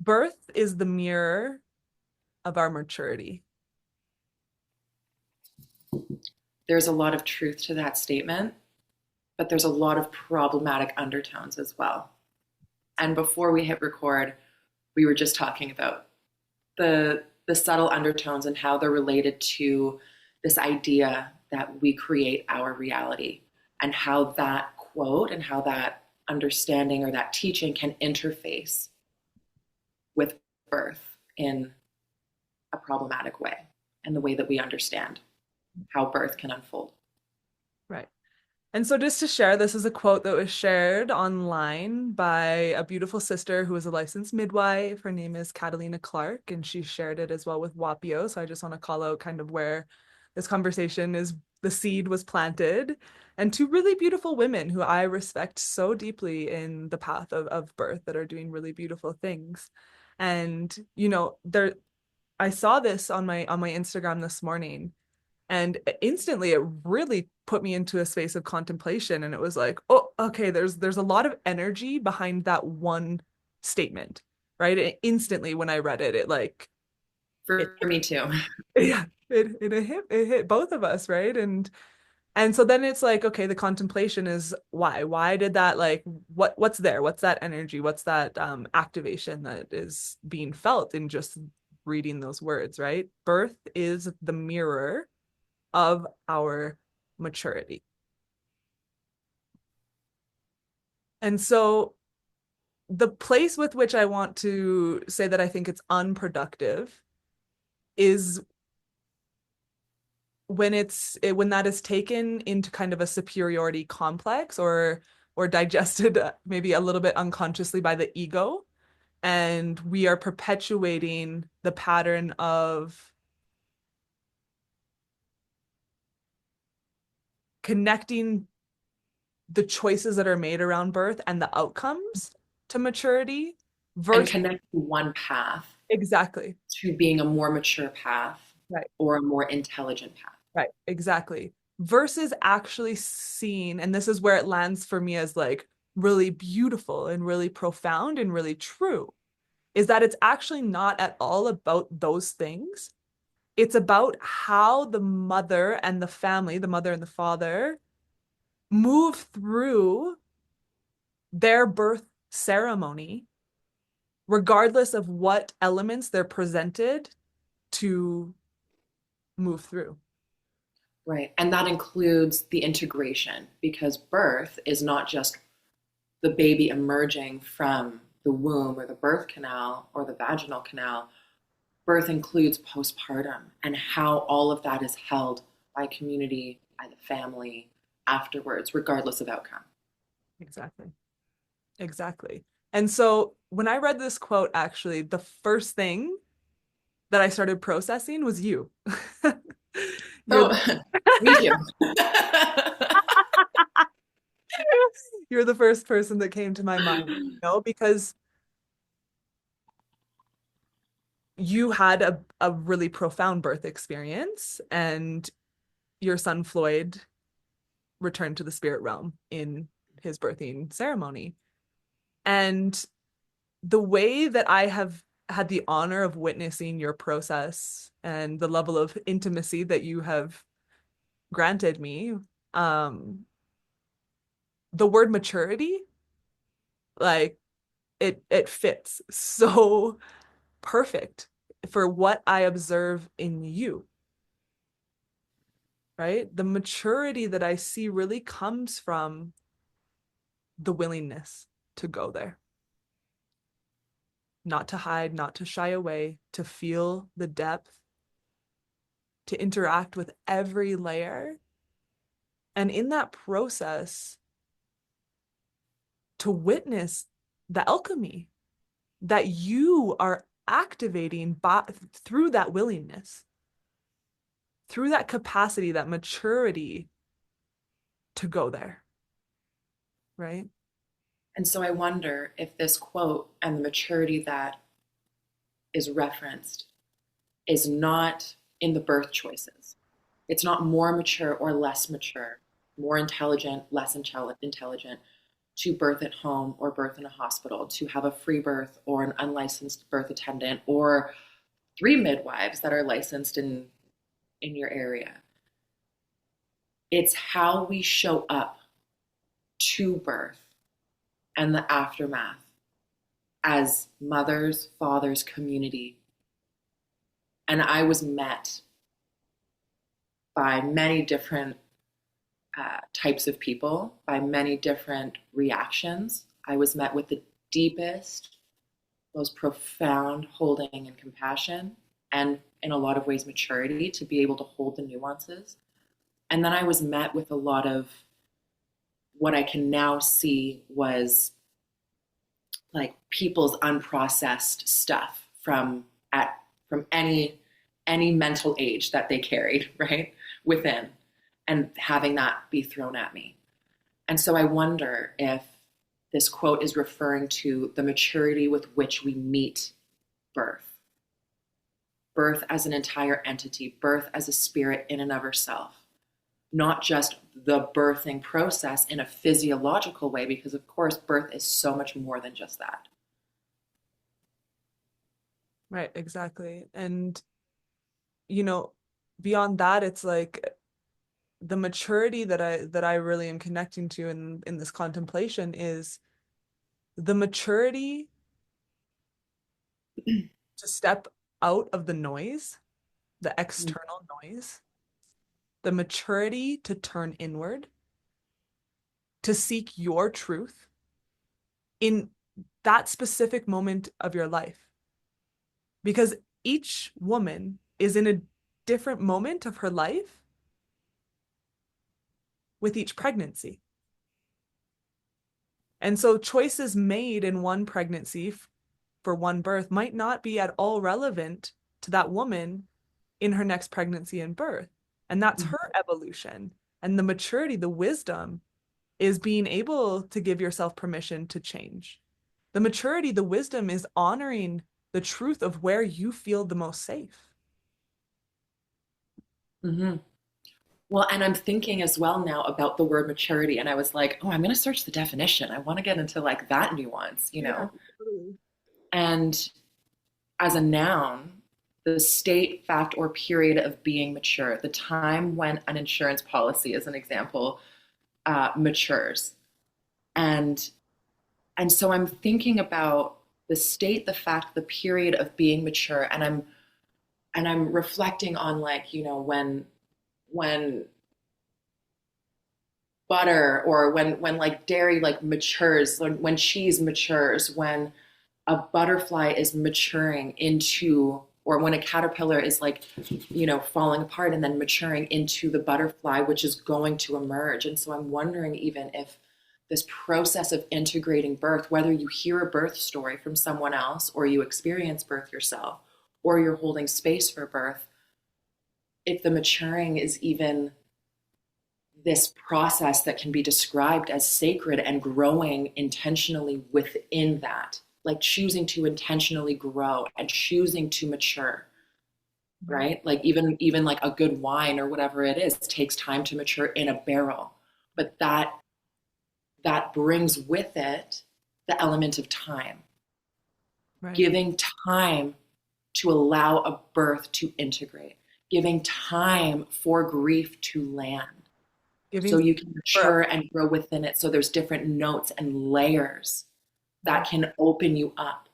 Birth is the mirror of our maturity. There's a lot of truth to that statement, but there's a lot of problematic undertones as well. And before we hit record, we were just talking about the subtle undertones and how they're related to this idea that we create our reality, and how that quote and how that understanding or that teaching can interface with birth in a problematic way, and the way that we understand how birth can unfold. Right. And so, just to share, this is a quote that was shared online by a beautiful sister who is a licensed midwife. Her name is Catalina Clark, and she shared it as well with Wapio. So, I just want to call out kind of where this conversation is, the seed was planted, and two really beautiful women who I respect so deeply in the path of birth that are doing really beautiful things. And, there, I saw this on my Instagram this morning, and instantly it really put me into a space of contemplation. And it was like, oh, okay, there's a lot of energy behind that one statement, right? Instantly when I read it, it like it For me too. yeah, it hit both of us, right? And so then it's like, okay, the contemplation is why did that, like, what's there, what's that energy, what's that activation that is being felt in just reading those words, right? Birth is the mirror of our maturity. And so the place with which I want to say that I think it's unproductive is when that is taken into kind of a superiority complex, or digested maybe a little bit unconsciously by the ego, and we are perpetuating the pattern of connecting the choices that are made around birth and the outcomes to maturity And versus connect one path exactly. to being a more mature path Right. or a more intelligent path. Right, exactly. Versus actually seeing, and this is where it lands for me as like really beautiful and really profound and really true, is that it's actually not at all about those things. It's about how the mother and the family, the mother and the father, move through their birth ceremony, regardless of what elements they're presented to move through. Right. And that includes the integration, because birth is not just the baby emerging from the womb or the birth canal or the vaginal canal. Birth includes postpartum and how all of that is held by community, by the family afterwards, regardless of outcome. Exactly. Exactly. And so when I read this quote, actually, the first thing that I started processing was you. You're Oh, the me too. you're the first person that came to my mind, because you had a really profound birth experience, and your son Floyd returned to the spirit realm in his birthing ceremony. And the way that I have had the honor of witnessing your process and the level of intimacy that you have granted me, um, the word maturity, like it fits so perfect for what I observe in you, right? The maturity that I see really comes from the willingness to go there, not to hide, not to shy away, to feel the depth, to interact with every layer. And in that process, to witness the alchemy that you are activating through that willingness, through that capacity, that maturity to go there, right? And so I wonder if this quote and the maturity that is referenced is not in the birth choices. It's not more mature or less mature, more intelligent, less intelligent. to birth at home or birth in a hospital, to have a free birth or an unlicensed birth attendant or three midwives that are licensed in your area. It's how we show up to birth and the aftermath as mothers, fathers, community. And I was met by many different types of people, by many different reactions. I was met with the deepest, most profound holding and compassion, and in a lot of ways, maturity to be able to hold the nuances. And then I was met with a lot of what I can now see was like people's unprocessed stuff from any mental age that they carried, right, within, and having that be thrown at me. And so I wonder if this quote is referring to the maturity with which we meet birth, birth as an entire entity, birth as a spirit in and of herself, not just the birthing process in a physiological way, because of course, birth is so much more than just that. Right, exactly. And, you know, beyond that, it's like the maturity that I really am connecting to in this contemplation is the maturity to step out of the noise, the external noise, the maturity to turn inward, to seek your truth in that specific moment of your life. Because each woman is in a different moment of her life with each pregnancy. And so choices made in one pregnancy for one birth might not be at all relevant to that woman in her next pregnancy and birth. And that's Mm-hmm. her evolution. And the maturity, the wisdom is being able to give yourself permission to change. The maturity, the wisdom is honoring the truth of where you feel the most safe. Mm-hmm. Well, and I'm thinking as well now about the word maturity, and I was like, oh, I'm going to search the definition. I want to get into like that nuance, you Yeah, know? totally. And as a noun, the state, fact, or period of being mature, the time when an insurance policy, as an example, matures. And and so I'm thinking about the state, the fact, the period of being mature, and I'm reflecting on like, you know, when butter or when like dairy like matures, when cheese matures, when a butterfly is maturing into, or when a caterpillar is like, you know, falling apart and then maturing into the butterfly, which is going to emerge. And so I'm wondering even if this process of integrating birth, whether you hear a birth story from someone else or you experience birth yourself or you're holding space for birth, if the maturing is even this process that can be described as sacred and growing intentionally within that, like choosing to intentionally grow and choosing to mature, Right. right? Like even like a good wine or whatever it is takes time to mature in a barrel, but that brings with it the element of time, Right. giving time to allow a birth to integrate, giving time for grief to land so Giving you can for mature and grow within it. So there's different notes and layers that right. can open you up,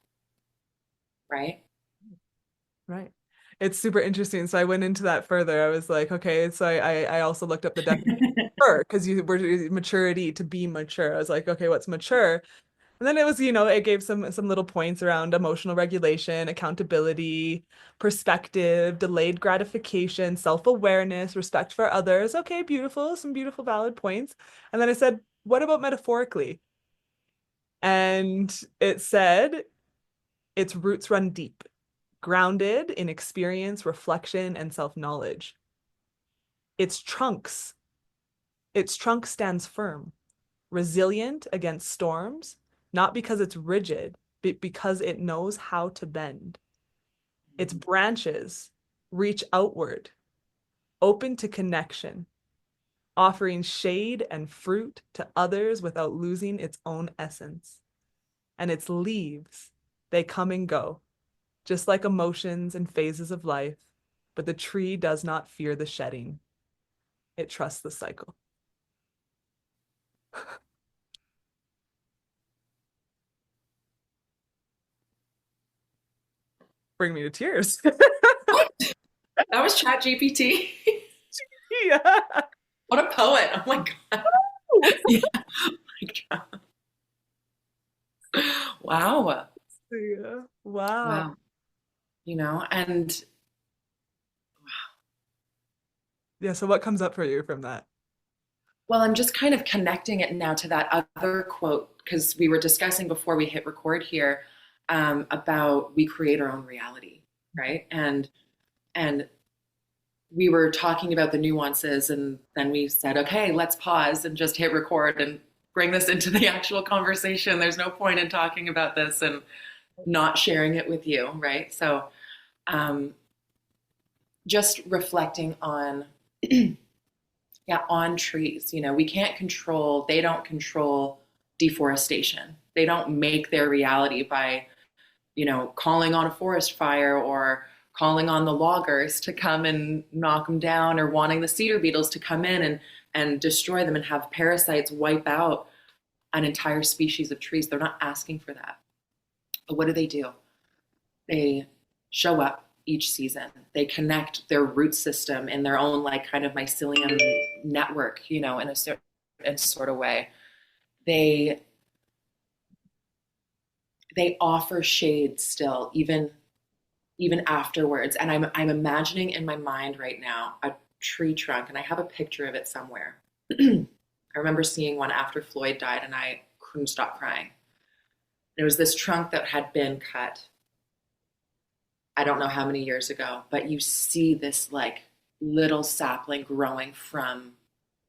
right? Right. It's super interesting. So I went into that further. I was like, okay, so I also looked up the definition because you were maturity to be mature. I was like, okay, what's mature? And then it was, it gave some little points around emotional regulation, accountability, perspective, delayed gratification, self-awareness, respect for others. Okay, beautiful, some beautiful valid points. And then I said, what about metaphorically? And it said its roots run deep, grounded in experience, reflection, and self-knowledge. Its trunks, its trunk stands firm, resilient against storms, not because it's rigid, but because it knows how to bend. Its branches reach outward, open to connection, offering shade and fruit to others without losing its own essence. And its leaves, they come and go, just like emotions and phases of life, but the tree does not fear the shedding. It trusts the cycle. Bring me to tears. That was Chat GPT. Yeah. What a poet. Oh my God. Yeah. My God. Wow. Yeah. Wow. Wow. And Yeah. So what comes up for you from that? well, I'm just kind of connecting it now to that other quote because we were discussing before we hit record here about we create our own reality, right? And we were talking about the nuances, and then we said, okay, let's pause and just hit record and bring this into the actual conversation. There's no point in talking about this and not sharing it with you, right? So, um, just reflecting on yeah, on trees. We can't control, they don't control deforestation. They don't make their reality by, calling on a forest fire or calling on the loggers to come and knock them down or wanting the cedar beetles to come in and destroy them and have parasites wipe out an entire species of trees. They're not asking for that. But what do? They show up each season. They connect their root system in their own like kind of mycelium network, in a sort of way. They they offer shade still, even afterwards. And I'm imagining in my mind right now a tree trunk, and I have a picture of it somewhere. I remember seeing one after Floyd died, and I couldn't stop crying. It was this trunk that had been cut I don't know how many years ago, but you see this like little sapling growing from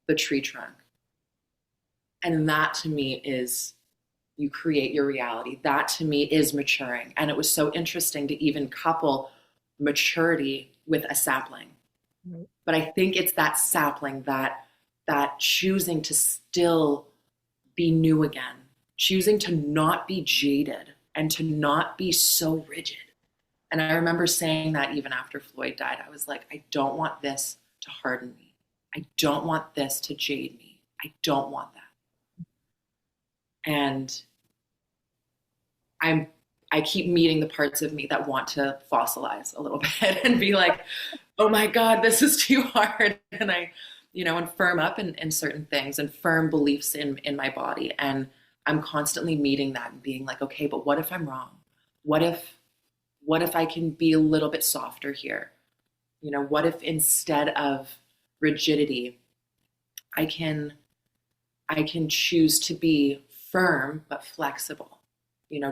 the tree trunk. And that to me is you create your reality. That to me is maturing. And it was so interesting to even couple maturity with a sapling. Right. But I think it's that sapling that choosing to still be new again, choosing to not be jaded and to not be so rigid. And I remember saying that even after Floyd died, I was like, I don't want this to harden me. I don't want this to jade me. I don't want that. And I'm I keep meeting the parts of me that want to fossilize a little bit and be like, oh my God, this is too hard. And and firm up in certain things and firm beliefs in my body. And I'm constantly meeting that and being like, okay, but what if I'm wrong? What if I can be a little bit softer here? What if instead of rigidity, I can choose to be firm but flexible.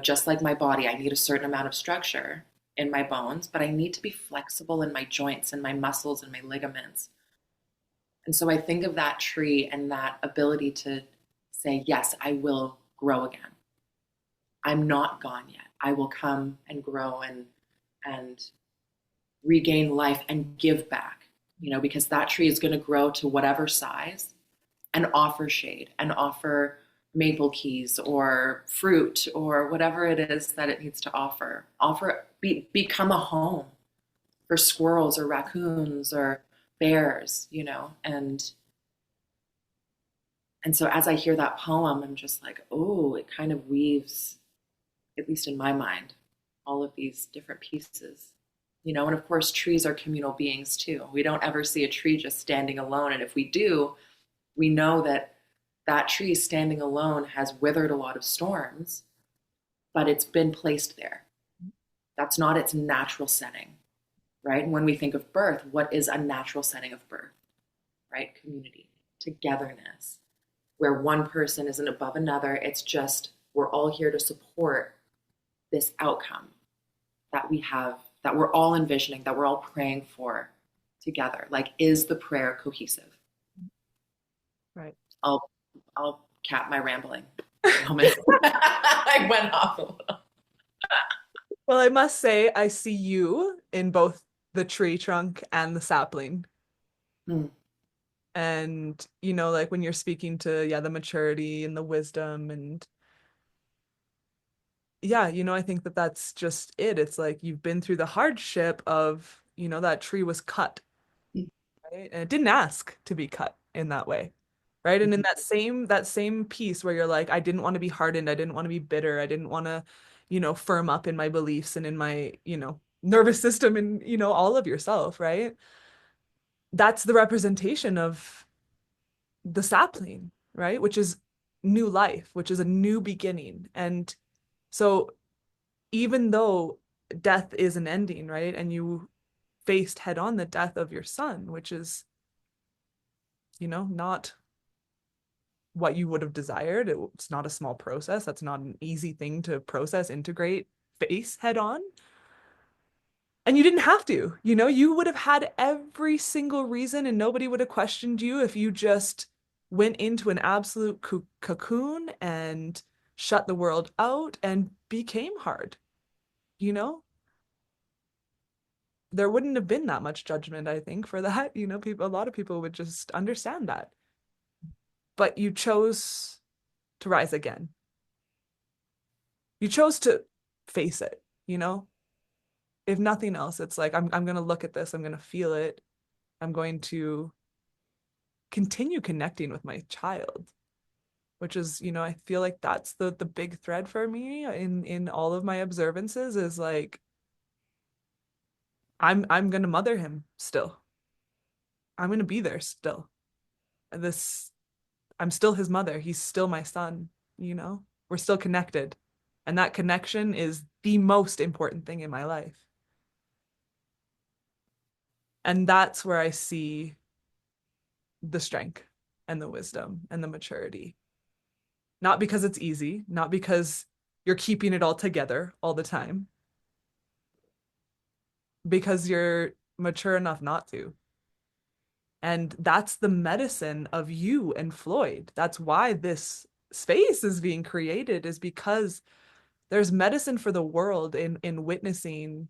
Just like my body, I need a certain amount of structure in my bones, but I need to be flexible in my joints and my muscles and my ligaments. And so I think of that tree and that ability to say, yes, I will grow again. I'm not gone yet. I will come and grow and regain life and give back, because that tree is going to grow to whatever size and offer shade and offer maple keys or fruit or whatever it is that it needs to become a home for squirrels or raccoons or bears, and so as I hear that poem, I'm just like, oh, it kind of weaves, at least in my mind, all of these different pieces. And of course, trees are communal beings too. We don't ever see a tree just standing alone. And if we do, we know that that tree standing alone has withered a lot of storms, but it's been placed there. That's not its natural setting, right? And when we think of birth, what is a natural setting of birth, right? Community, togetherness, where one person isn't above another. It's just we're all here to support this outcome that we have, that we're all envisioning, that we're all praying for together. Like, is the prayer cohesive? Right. I'll cap my rambling moment. I went off a little. Well, I must say, I see you in both the tree trunk and the sapling. Hmm. And, like when you're speaking to, yeah, the maturity and the wisdom and yeah, I think that that's just it. It's like you've been through the hardship of, that tree was cut, right? And it didn't ask to be cut in that way. Right. And in that same piece where you're like, I didn't want to be hardened, I didn't want to be bitter, I didn't want to, firm up in my beliefs and in my, nervous system and, all of yourself, right? That's the representation of the sapling, right? Which is new life, which is a new beginning. And so even though death is an ending, right? And you faced head on the death of your son, which is, not what you would have desired. It's not a small process. That's not an easy thing to process, integrate, face head on. And you didn't have to, you would have had every single reason and nobody would have questioned you if you just went into an absolute cocoon and shut the world out and became hard, you know? There wouldn't have been that much judgment, I think, for that. A lot of people would just understand that. But you chose to rise again. You chose to face it, If nothing else, it's like I'm gonna look at this, I'm gonna feel it, I'm going to continue connecting with my child, which is, I feel like that's the big thread for me in all of my observances is like I'm gonna mother him still. I'm gonna be there still. This I'm still his mother. He's still my son. We're still connected. And that connection is the most important thing in my life. And that's where I see the strength and the wisdom and the maturity. Not because it's easy, not because you're keeping it all together all the time, because you're mature enough not to. And that's the medicine of you and Floyd. That's why this space is being created, is because there's medicine for the world in witnessing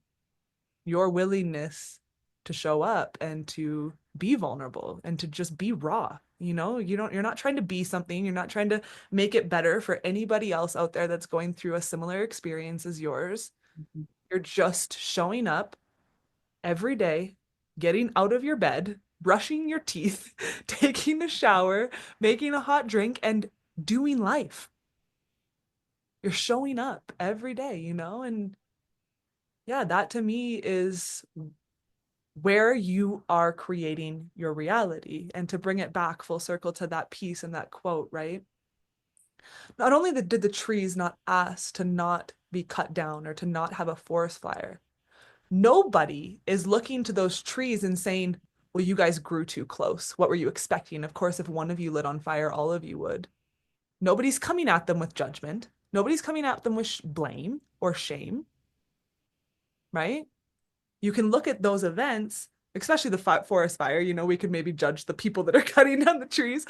your willingness to show up and to be vulnerable and to just be raw. You're not trying to be something, you're not trying to make it better for anybody else out there that's going through a similar experience as yours. Mhm. You're just showing up every day, getting out of your bed, brushing your teeth, taking a shower, making a hot drink, and doing life. You're showing up every day, and yeah, that to me is where you are creating your reality. And to bring it back full circle to that piece and that quote, right? Not only did the trees not ask to not be cut down or to not have a forest fire, nobody is looking to those trees and saying, well, you guys grew too close. What were you expecting? Of course, if one of you lit on fire, all of you would. Nobody's coming at them with judgment. Nobody's coming at them with blame or shame, right? You can look at those events, especially the forest fire. We could maybe judge the people that are cutting down the trees,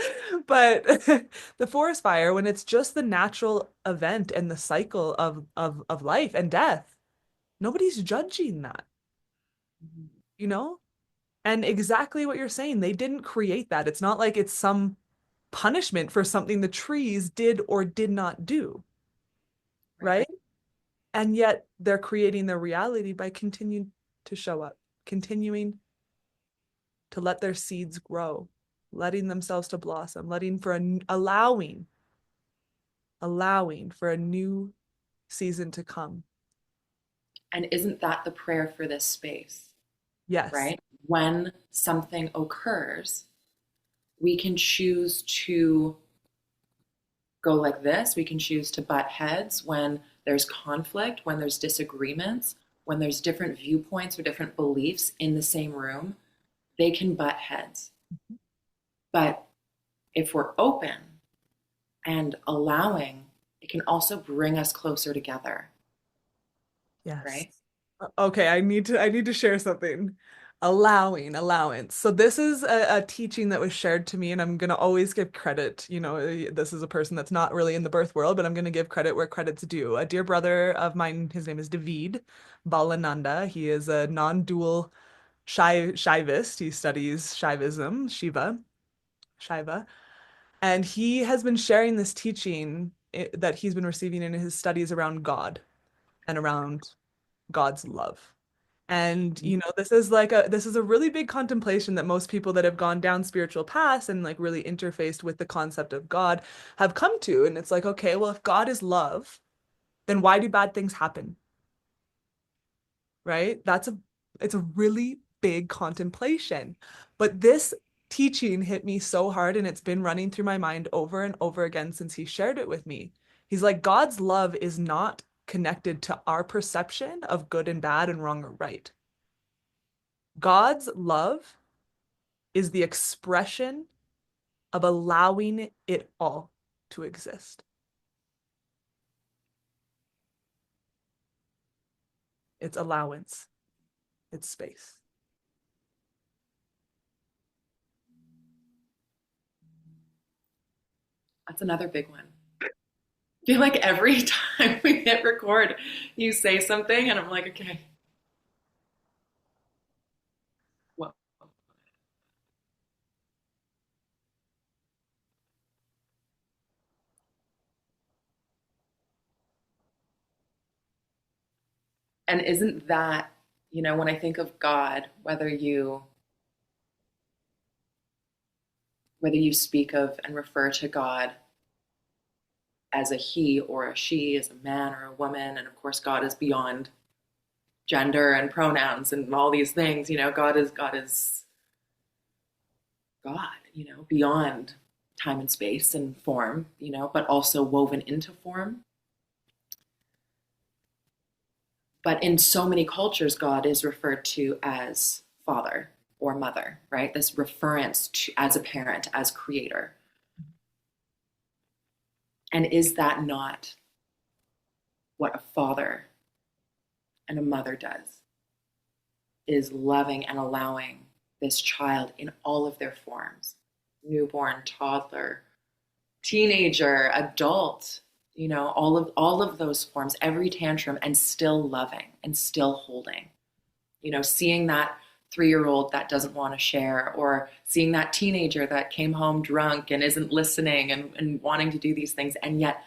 but the forest fire, when it's just the natural event and the cycle of life and death, nobody's judging that, Mhm. you know? And exactly what you're saying, they didn't create that. It's not like it's some punishment for something the trees did or did not do, Right. right? And yet they're creating their reality by continuing to show up, continuing to let their seeds grow, letting themselves to blossom, allowing for a new season to come. And isn't that the prayer for this space, Yes. right? When something occurs, we can choose to go like this. We can choose to butt heads when there's conflict, when there's disagreements, when there's different viewpoints or different beliefs in the same room. They can butt heads. But if we're open and allowing, it can also bring us closer together, Yes. right? Okay, I need to share something. Allowance. So this is a teaching that was shared to me, and I'm gonna always give credit. This is a person that's not really in the birth world, but I'm gonna give credit where credit's due. A dear brother of mine, his name is David Balananda. He is a non-dual Shaivist. He studies Shaivism, Shiva, Shiva. And he has been sharing this teaching that he's been receiving in his studies around God and around God's love. And this is a really big contemplation that most people that have gone down spiritual paths and like really interfaced with the concept of God have come to. And it's like, okay, well, if God is love, then why do bad things happen? Right? It's a really big contemplation. But this teaching hit me so hard and it's been running through my mind over and over again since he shared it with me. He's like, God's love is not connected to our perception of good and bad and wrong or right. God's love is the expression of allowing it all to exist. It's allowance, it's space. That's another big one. I feel like every time we hit record, you say something, and I'm like, okay, what? And isn't that, when I think of God, whether you speak of and refer to God as a he or a she, as a man or a woman, and of course God is beyond gender and pronouns and all these things, God is God, beyond time and space and form, but also woven into form. But in so many cultures, God is referred to as father or mother, right? This reference to as a parent, as creator. And is that not what a father and a mother does? Is loving and allowing this child in all of their forms, newborn, toddler, teenager, adult, all of those forms, every tantrum, and still loving and still holding. Seeing that 3-year old that doesn't want to share, or seeing that teenager that came home drunk and isn't listening and wanting to do these things, and yet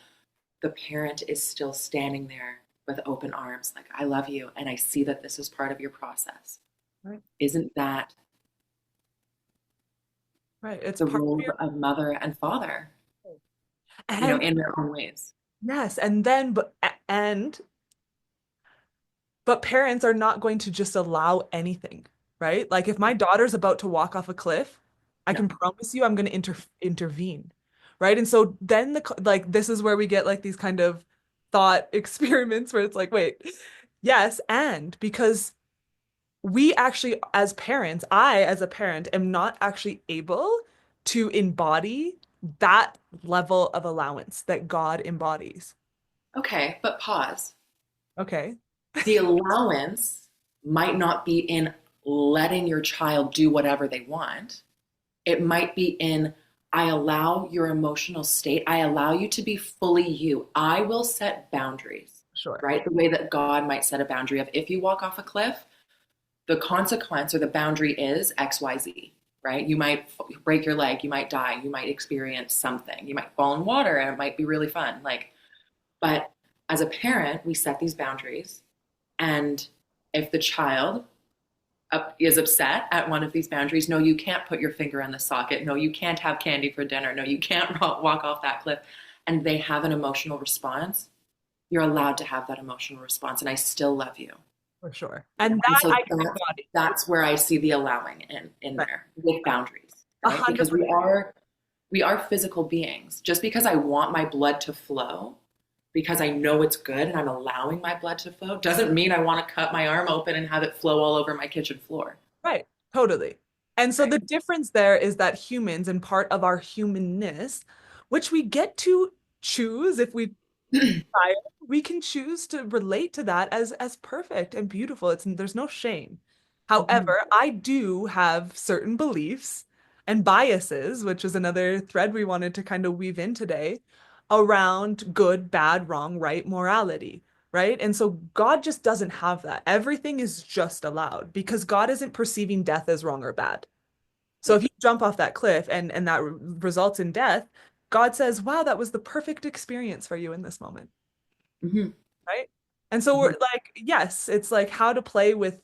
the parent is still standing there with open arms, like, I love you, and I see that this is part of your process. Right. Isn't that Right. It's the part of role your of mother and father, and in their own ways? yes, and then but parents are not going to just allow anything, right? Like if my daughter's about to walk off a cliff, I No. can promise you I'm going to intervene, right? And so then like this is where we get like these kind of thought experiments where it's like, wait, yes, and because we actually as parents, I as a parent am not actually able to embody that level of allowance that God embodies. Okay, but pause. Okay. The allowance might not be in letting your child do whatever they want. It might be in, I allow your emotional state. I allow you to be fully you. I will set boundaries, Sure. right? The way that God might set a boundary of, if you walk off a cliff, the consequence or the boundary is XYZ, right? You might break your leg, you might die, you might experience something, you might fall in water and it might be really fun. But as a parent, we set these boundaries. And if the child is upset at one of these boundaries, no, you can't put your finger in the socket. No, you can't have candy for dinner. No, you can't walk off that cliff. And they have an emotional response. You're allowed to have that emotional response. And I still love you. For sure. And And that so I can that's, embody. that's where I see the allowing in Right. there with boundaries, A right? hundred Because we percent. are we are physical beings. Just because I want my blood to flow, because I know it's good and I'm allowing my blood to flow, doesn't mean I want to cut my arm open and have it flow all over my kitchen floor. Right. Totally. And so Right. the difference there is that humans and part of our humanness, which we get to choose if we desire, we can choose to relate to that as perfect and beautiful. There's no shame. Mhm. However, I do have certain beliefs and biases, which is another thread we wanted to kind of weave in today around good, bad, wrong, right morality, right? And so God just doesn't have that. Everything is just allowed because God isn't perceiving death as wrong or bad. So Yeah. if you jump off that cliff and that results in death, God says, "Wow, that was the perfect experience for you in this moment." Hmm. Right? And so we're Hmm. like, yes, it's like how to play with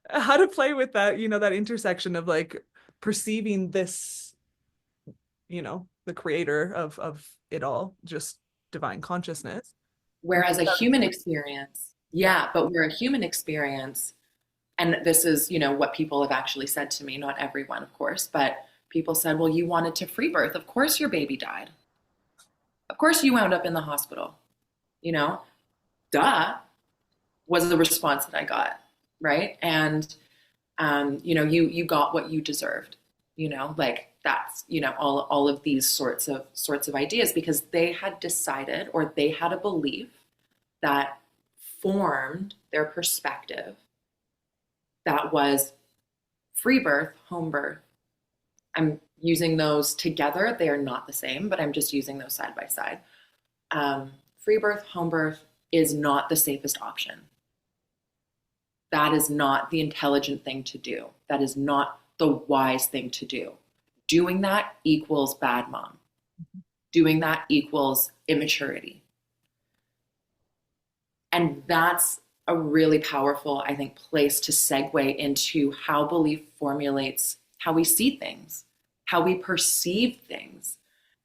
that, that intersection of like perceiving this, the creator of it all, just divine consciousness. Whereas a human experience, Yeah, yeah, but where a human experience, and this is, what people have actually said to me, not everyone, of course, but people said, well, you wanted to free birth. Of course your baby died. Of course you wound up in the hospital, you know, duh, was the response that I got. Right. And, you got what you deserved, like that's, all of these sorts of ideas because they had decided or they had a belief that formed their perspective that was free birth, home birth. I'm using those together. They are not the same, but I'm just using those side by side. Free birth, home birth is not the safest option. That is not the intelligent thing to do. That is not the wise thing to do. Doing that equals bad mom. Doing that equals immaturity. And that's a really powerful, I think, place to segue into how belief formulates how we see things, how we perceive things.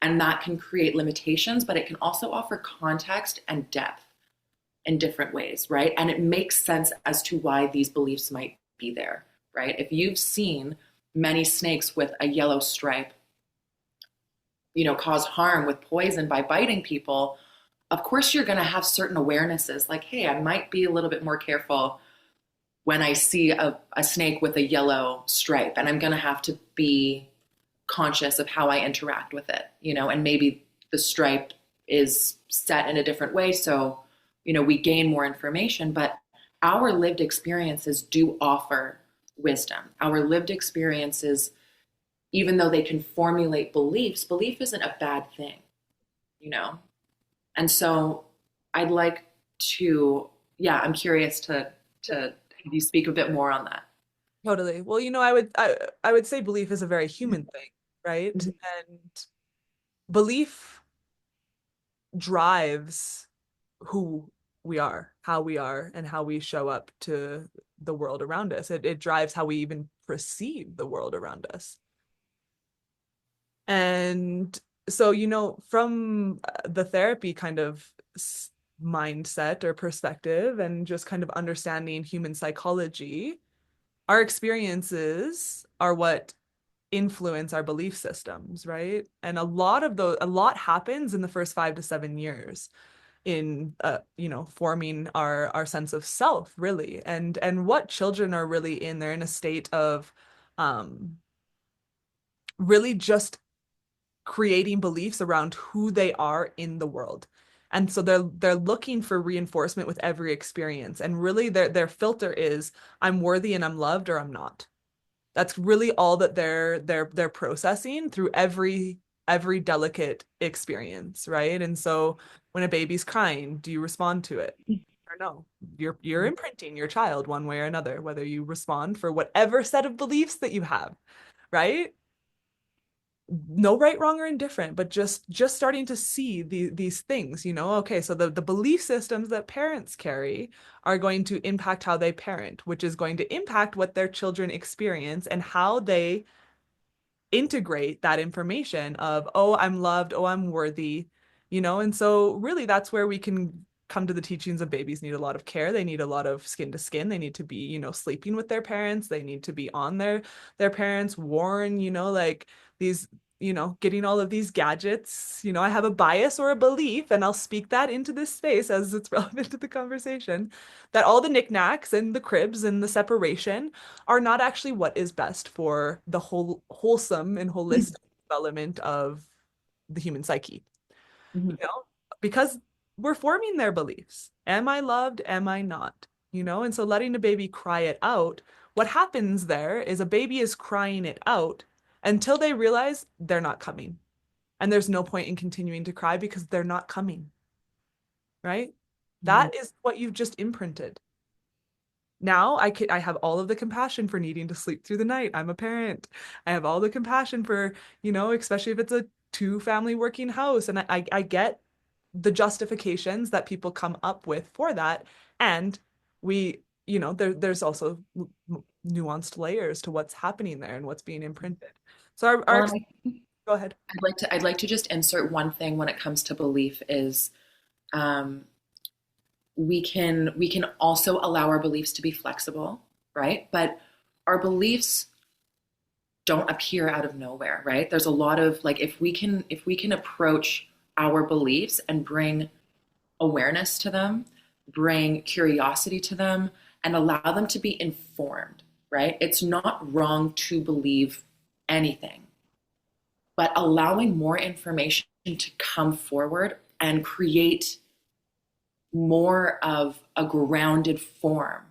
And that can create limitations, but it can also offer context and depth in different ways, right? And it makes sense as to why these beliefs might be there, right? If you've seen many snakes with a yellow stripe, cause harm with poison by biting people, of course you're going to have certain awarenesses like, hey, I might be a little bit more careful when I see a snake with a yellow stripe, and I'm going to have to be conscious of how I interact with it, and maybe the stripe is set in a different way. So, we gain more information, but our lived experiences do offer wisdom. Our lived experiences, even though they can formulate beliefs, belief isn't a bad thing, you know? And so I'd like to, yeah, I'm curious to have you speak a bit more on that. totally. Well, I would say belief is a very human thing, right? Mhm. And belief drives who we are, how we are, and how we show up to the world around us. It drives how we even perceive the world around us. And so, from the therapy kind of mindset or perspective, and just kind of understanding human psychology, our experiences are what influence our belief systems, right? And a lot happens in the first 5 to 7 years in forming our sense of self, really. And what children are really in, they're in a state of um really just creating beliefs around who they are in the world. And so they're looking for reinforcement with every experience. And really their filter is, I'm worthy and I'm loved, or I'm not. That's really all that they're processing through every delicate experience, right? And so when a baby's crying, do you respond to it? Or no? You're imprinting your child one way or another, whether you respond for whatever set of beliefs that you have, right? No right, wrong, or indifferent, but just starting to see these things, okay, so the belief systems that parents carry are going to impact how they parent, which is going to impact what their children experience and how they integrate that information of, oh, I'm loved, oh, I'm worthy, and so really that's where we can come to the teachings of babies need a lot of care. They need a lot of skin to skin. They need to be, sleeping with their parents. They need to be on their parents, worn, like these, getting all of these gadgets. I have a bias or a belief, and I'll speak that into this space as it's relevant to the conversation, that all the knickknacks and the cribs and the separation are not actually what is best for the wholesome and holistic development of the human psyche, you Mhm. know, because we're forming their beliefs. Am I loved? Am I not? And so letting a baby cry it out, what happens there is a baby is crying it out until they realize they're not coming. And there's no point in continuing to cry because they're not coming, right? Mhm. That is what you've just imprinted. now I have all of the compassion for needing to sleep through the night. I'm a parent. I have all the compassion for, especially if it's a two family working house. And I get the justifications that people come up with for that. And there's also nuanced layers to what's happening there and what's being imprinted. So Well, and go ahead. I'd like to just insert one thing when it comes to belief is um, we can also allow our beliefs to be flexible, right? But our beliefs don't appear out of nowhere, right? There's a lot of like if we can approach our beliefs and bring awareness to them, bring curiosity to them, and allow them to be informed, right? It's not wrong to believe anything, but allowing more information to come forward and create more of a grounded form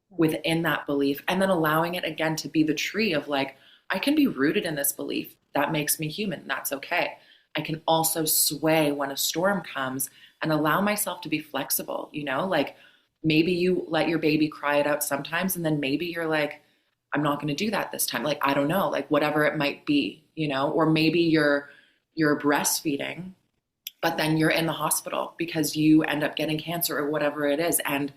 within that belief, and then allowing it again to be the tree of like, I can be rooted in this belief. That makes me human. That's okay. I can also sway when a storm comes and allow myself to be flexible, like maybe you let your baby cry it out sometimes, and then maybe you're like, I'm not going to do that this time. Like, I don't know, like whatever it might be, or maybe you're breastfeeding but then you're in the hospital because you end up getting cancer or whatever it is, and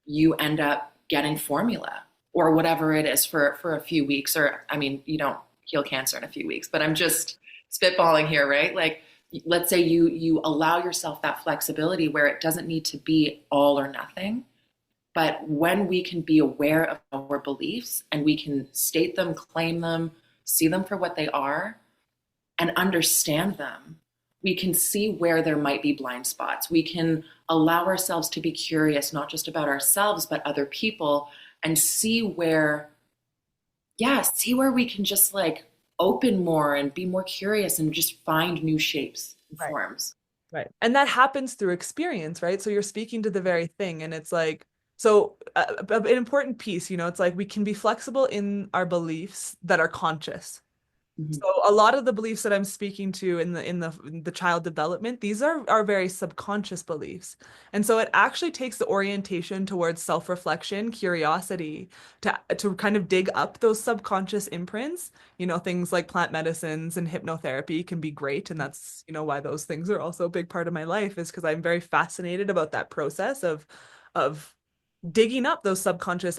you end up getting formula or whatever it is for a few weeks. Or I mean, you don't heal cancer in a few weeks, but I'm just spitballing here, right? Like, let's say you allow yourself that flexibility where it doesn't need to be all or nothing. But when we can be aware of our beliefs and we can state them, claim them, see them for what they are, and understand them, we can see where there might be blind spots. We can allow ourselves to be curious, not just about ourselves, but other people, and see where we can just like open more and be more curious and just find new shapes and Right. forms. Right. And that happens through experience, right? So you're speaking to the very thing. And it's like, so an important piece, it's like we can be flexible in our beliefs that are conscious. Mhm. So a lot of the beliefs that I'm speaking to in the child development, these are very subconscious beliefs. And so it actually takes the orientation towards self-reflection, curiosity to kind of dig up those subconscious imprints. Things like plant medicines and hypnotherapy can be great. And that's, why those things are also a big part of my life is because I'm very fascinated about that process of digging up those subconscious,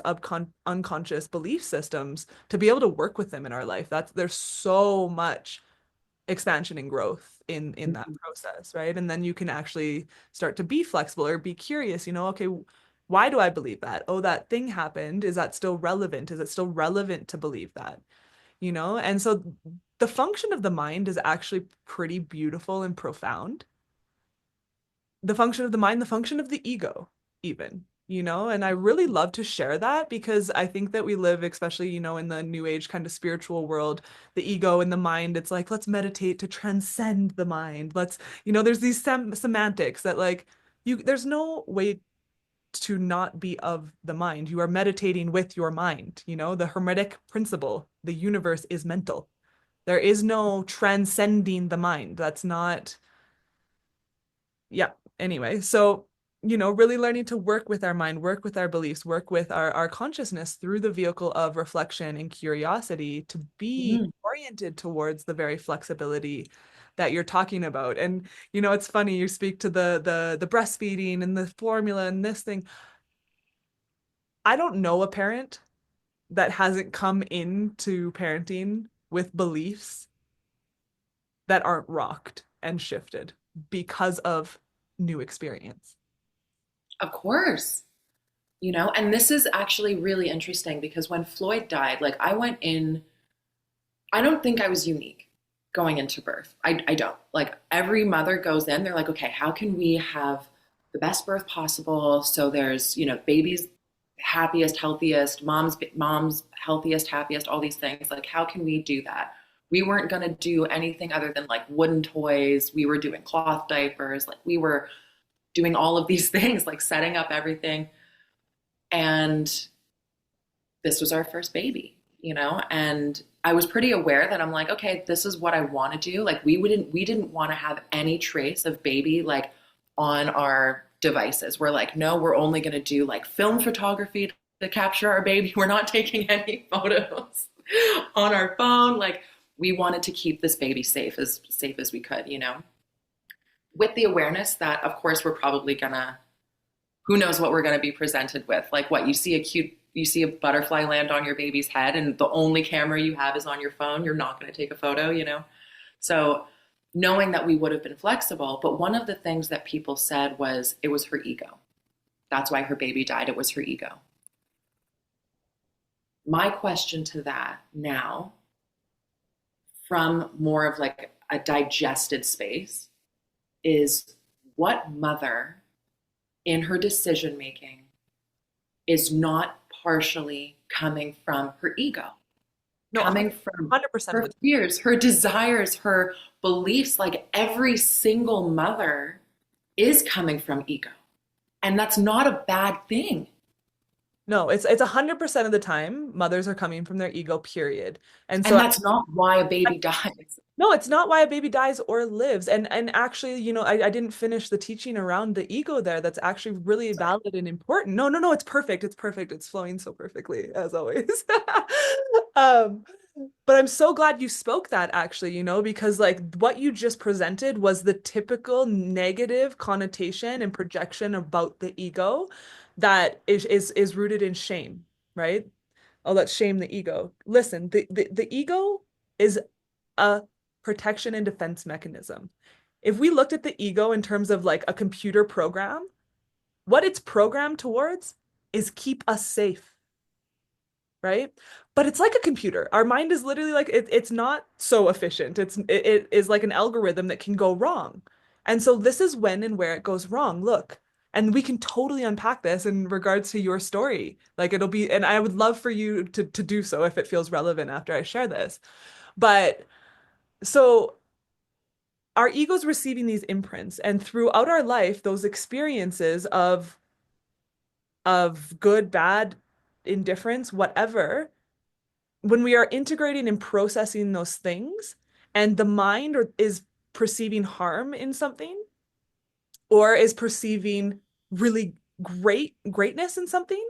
unconscious belief systems to be able to work with them in our life. There's so much expansion and growth in that Mhm. process, right? And then you can actually start to be flexible or be curious, okay, why do I believe that? Oh, that thing happened. Is that still relevant? Is it still relevant to believe that? And so the function of the mind is actually pretty beautiful and profound. The function of the mind, the function of the ego, even, and I really love to share that because I think that we live, especially, in the new age kind of spiritual world, the ego and the mind, it's like, let's meditate to transcend the mind. There's these semantics that like there's no way to not be of the mind. You are meditating with your mind, the Hermetic principle, the universe is mental. There is no transcending the mind. That's not yeah. Anyway, so, really learning to work with our mind, work with our beliefs, work with our consciousness through the vehicle of reflection and curiosity to be Mhm. oriented towards the very flexibility that you're talking about. And, it's funny, you speak to the breastfeeding and the formula and this thing. I don't know a parent that hasn't come into parenting with beliefs that aren't rocked and shifted because of new experience. Of course. And this is actually really interesting because when Floyd died, like I went in, I don't think I was unique going into birth. I don't. Like every mother goes in, they're like, okay, how can we have the best birth possible? So there's, baby's happiest, healthiest, mom's healthiest, happiest, all these things. Like, how can we do that? We weren't gonna do anything other than like wooden toys. We were doing cloth diapers, like we were doing all of these things, like setting up everything. And this was our first baby, and I was pretty aware that I'm like, okay, this is what I want to do. Like we didn't want to have any trace of baby like on our devices. We're like, no, we're only going to do like film photography to capture our baby. We're not taking any photos on our phone. Like, we wanted to keep this baby safe as we could, with the awareness that, of course, we're probably gonna, who knows what we're gonna be presented with. Like, what, you see a butterfly land on your baby's head and the only camera you have is on your phone, you're not gonna take a photo. So knowing that we would have been flexible, but one of the things that people said was it was her ego. That's why her baby died. It was her ego. My question to that now, from more of like a digested space, is what mother in her decision making is not partially coming from her ego, No, coming from 100% of her the fears, her desires, her beliefs. Like, every single mother is coming from ego. And that's not a bad thing. No, it's 100% of the time mothers are coming from their ego, period. And And so that's not why a baby dies. no, it's not why a baby dies or lives. And actually, I didn't finish the teaching around the ego there. That's actually really Sorry. valid and important. No, no, no, it's perfect. It's perfect. It's flowing so perfectly, as always. Um, but I'm so glad you spoke that actually, because like what you just presented was the typical negative connotation and projection about the ego that is rooted in shame, right? Oh, let's shame the ego. Listen, the ego is a protection and defense mechanism. If we looked at the ego in terms of like a computer program, what it's programmed towards is keep us safe, right? But it's like a computer. Our mind is literally like it's not so efficient. It is like an algorithm that can go wrong. And so this is when and where it goes wrong. Look, and we can totally unpack this in regards to your story. Like it'll be, and I would love for you to do so if it feels relevant after I share this. But so our ego's receiving these imprints, and throughout our life, those experiences of good, bad, indifference, whatever, when we are integrating and processing those things, and the mind is perceiving harm in something, or is perceiving really greatness in something.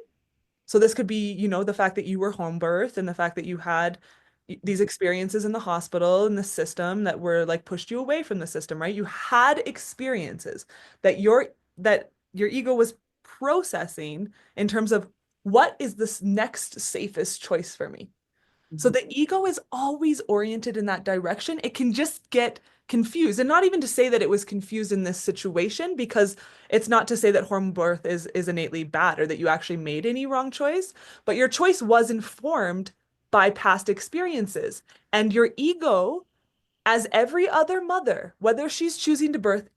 So this could be, the fact that you were home birth and the fact that you had these experiences in the hospital and the system that were like pushed you away from the system, right? You had experiences that your ego was processing in terms of what is this next safest choice for me? So Mhm. the ego is always oriented in that direction. It can just get confused. And not even to say that it was confused in this situation, because it's not to say that home birth is innately bad or that you actually made any wrong choice, but your choice was informed by past experiences. And your ego, as every other mother, whether she's choosing to birth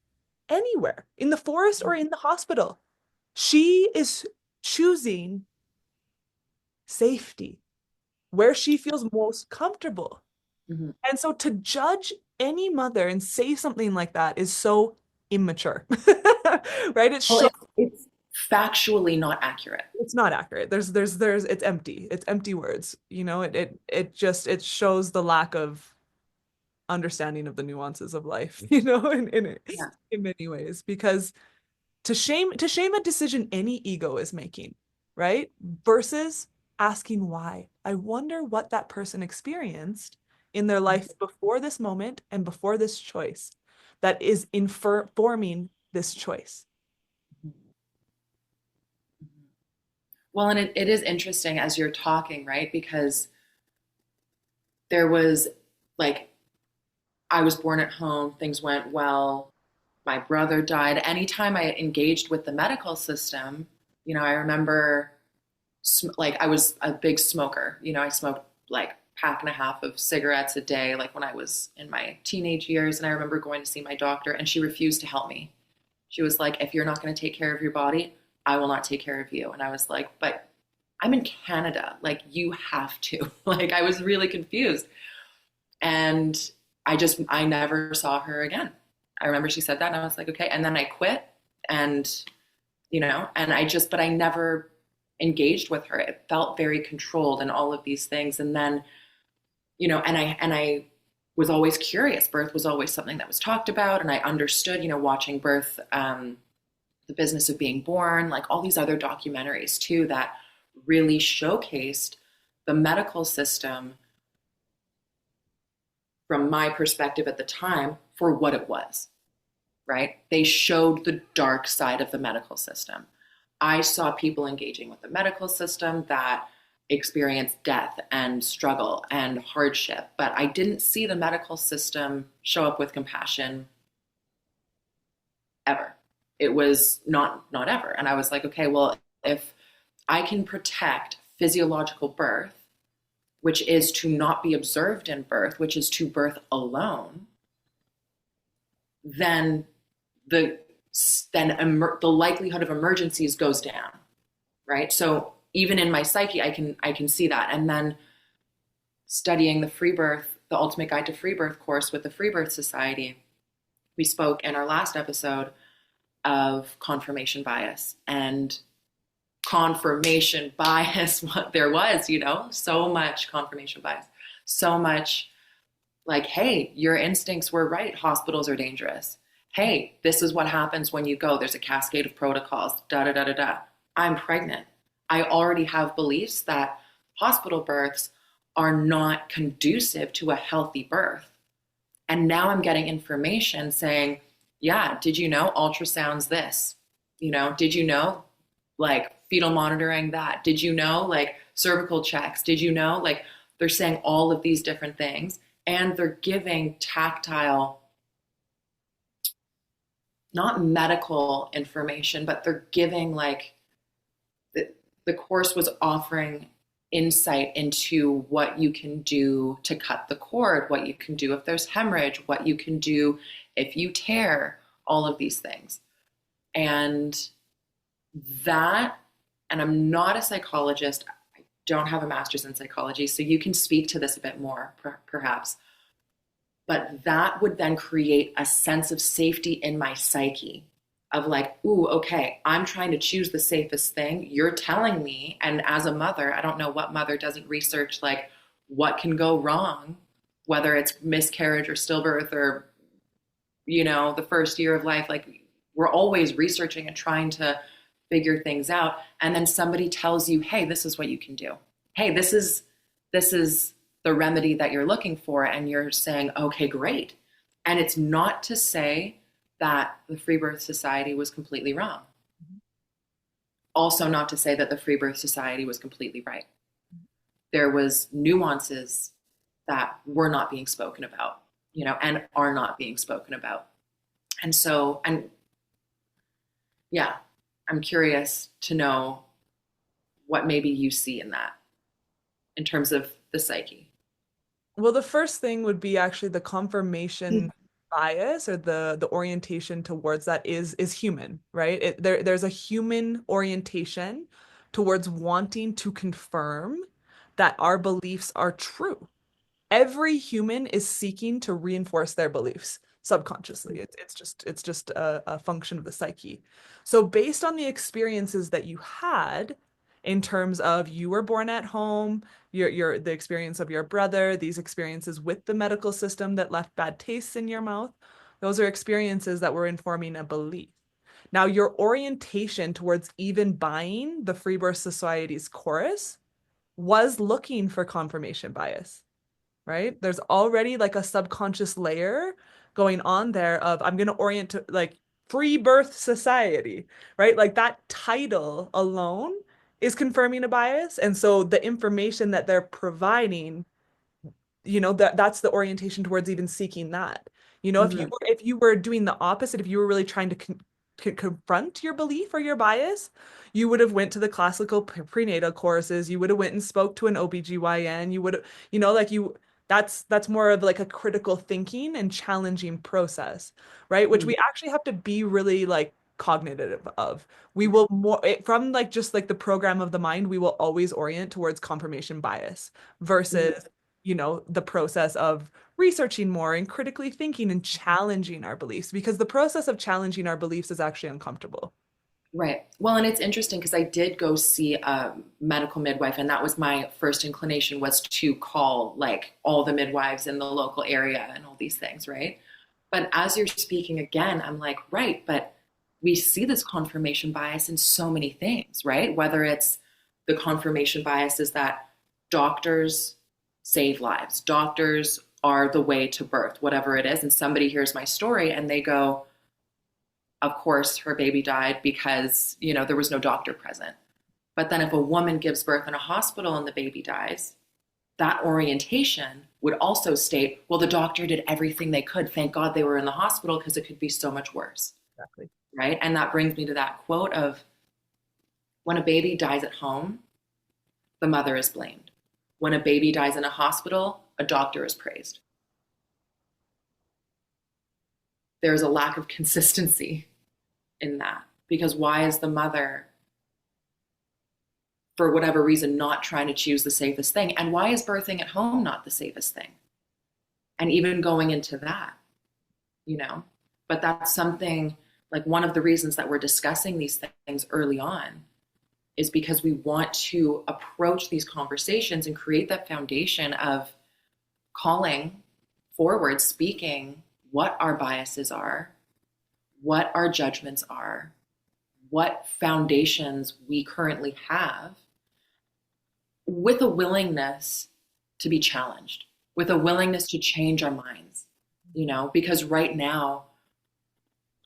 anywhere, in the forest or in the hospital, she is choosing safety, where she feels most comfortable. Mhm. And so to judge any mother and say something like that is so immature, right? Well, it's factually not accurate. It's not accurate. It's empty. It's empty words. It shows the lack of understanding of the nuances of life, Yeah. in many ways, because to shame a decision any ego is making, right? Versus asking why. I wonder what that person experienced in their life before this moment and before this choice that is informing this choice. Well, and it is interesting as you're talking, right? Because there was, like, I was born at home, things went well, my brother died. Anytime I engaged with the medical system, I remember, like, I was a big smoker. I smoked like pack and a half of cigarettes a day, like when I was in my teenage years. And I remember going to see my doctor, and she refused to help me. She was like, if you're not going to take care of your body, I will not take care of you. And I was like, but I'm in Canada. Like, you have to. Like, I was really confused. And I never saw her again. I remember she said that, and I was like, okay. And then I quit, and, and but I never engaged with her. It felt very controlled and all of these things. And then, and I was always curious. Birth was always something that was talked about. And I understood, watching birth, the business of being born, like all these other documentaries too, that really showcased the medical system from my perspective at the time for what it was, right? They showed the dark side of the medical system. I saw people engaging with the medical system that experienced death and struggle and hardship, but I didn't see the medical system show up with compassion ever. It was not ever. And I was like, okay, well, if I can protect physiological birth, which is to not be observed in birth, which is to birth alone, then the the likelihood of emergencies goes down, right? So even in my psyche, I can see that. And then studying the free birth, the Ultimate Guide to Free Birth course with the Free Birth Society, we spoke in our last episode of confirmation bias and confirmation bias. What there was, so much confirmation bias, so much like, hey, your instincts were right, hospitals are dangerous. Hey, this is what happens when you go, there's a cascade of protocols, da da da da da. I'm pregnant. I already have beliefs that hospital births are not conducive to a healthy birth. And now I'm getting information saying, yeah, did you know ultrasounds this? Did you know like fetal monitoring that? Did you know like cervical checks? Did you know like they're saying all of these different things, and they're giving tactile, not medical information, but they're giving like the course was offering insight into what you can do to cut the cord, what you can do if there's hemorrhage, what you can do if you tear, all of these things. And that, and I'm not a psychologist, I don't have a master's in psychology, so you can speak to this a bit more, perhaps. But that would then create a sense of safety in my psyche of like, ooh, okay, I'm trying to choose the safest thing. You're telling me, and as a mother, I don't know what mother doesn't research like what can go wrong, whether it's miscarriage or stillbirth or, the first year of life. Like we're always researching and trying to figure things out. And then somebody tells you, hey, this is what you can do. Hey, this is the remedy that you're looking for. And you're saying, okay, great. And it's not to say that the Free Birth Society was completely wrong. Also not to say that the Free Birth Society was completely right. There was nuances that were not being spoken about, and are not being spoken about. And so, and yeah, I'm curious to know what maybe you see in that in terms of the psyche. Well, the first thing would be actually the confirmation bias or the orientation towards that is human, right? There's a human orientation towards wanting to confirm that our beliefs are true. Every human is seeking to reinforce their beliefs subconsciously. It's just a function of the psyche. So based on the experiences that you had in terms of you were born at home, your the experience of your brother, these experiences with the medical system that left bad tastes in your mouth, those are experiences that were informing a belief. Now, your orientation towards even buying the Free Birth Society's chorus was looking for confirmation bias, right? There's already like a subconscious layer going on there of I'm going to orient to like Free Birth Society, right? Like that title alone is confirming a bias. And so the information that they're providing, that's the orientation towards even seeking that. If you Mm-hmm. were if you were doing the opposite, if you were really trying to confront your belief or your bias, you would have went to the classical prenatal courses, you would have went and spoke to an OBGYN, you would have, like that's more of like a critical thinking and challenging process, right? Which we actually have to be really like cognitive of. We will more from like just like the program of the mind, we will always orient towards confirmation bias Mm-hmm. versus the process of researching more and critically thinking and challenging our beliefs, because the process of challenging our beliefs is actually uncomfortable. Right. Well, and it's interesting because I did go see a medical midwife, and that was my first inclination was to call like all the midwives in the local area and all these things, right? But as you're speaking again, I'm like, right, but we see this confirmation bias in so many things, right? Whether it's the confirmation bias is that doctors save lives. Doctors are the way to birth, whatever it is. And somebody hears my story and they go, of course, her baby died because, there was no doctor present. But then if a woman gives birth in a hospital and the baby dies, that orientation would also state, well, the doctor did everything they could. Thank God they were in the hospital because it could be so much worse. Exactly. Right. And that brings me to that quote of when a baby dies at home, the mother is blamed. When a baby dies in a hospital, a doctor is praised. There's a lack of consistency in that because why is the mother, for whatever reason, not trying to choose the safest thing? And why is birthing at home not the safest thing? And even going into that, you know, but that's something like one of the reasons that we're discussing these things early on is because we want to approach these conversations and create that foundation of calling forward, speaking what our biases are, what our judgments are, what foundations we currently have, with a willingness to be challenged, with a willingness to change our minds, because right now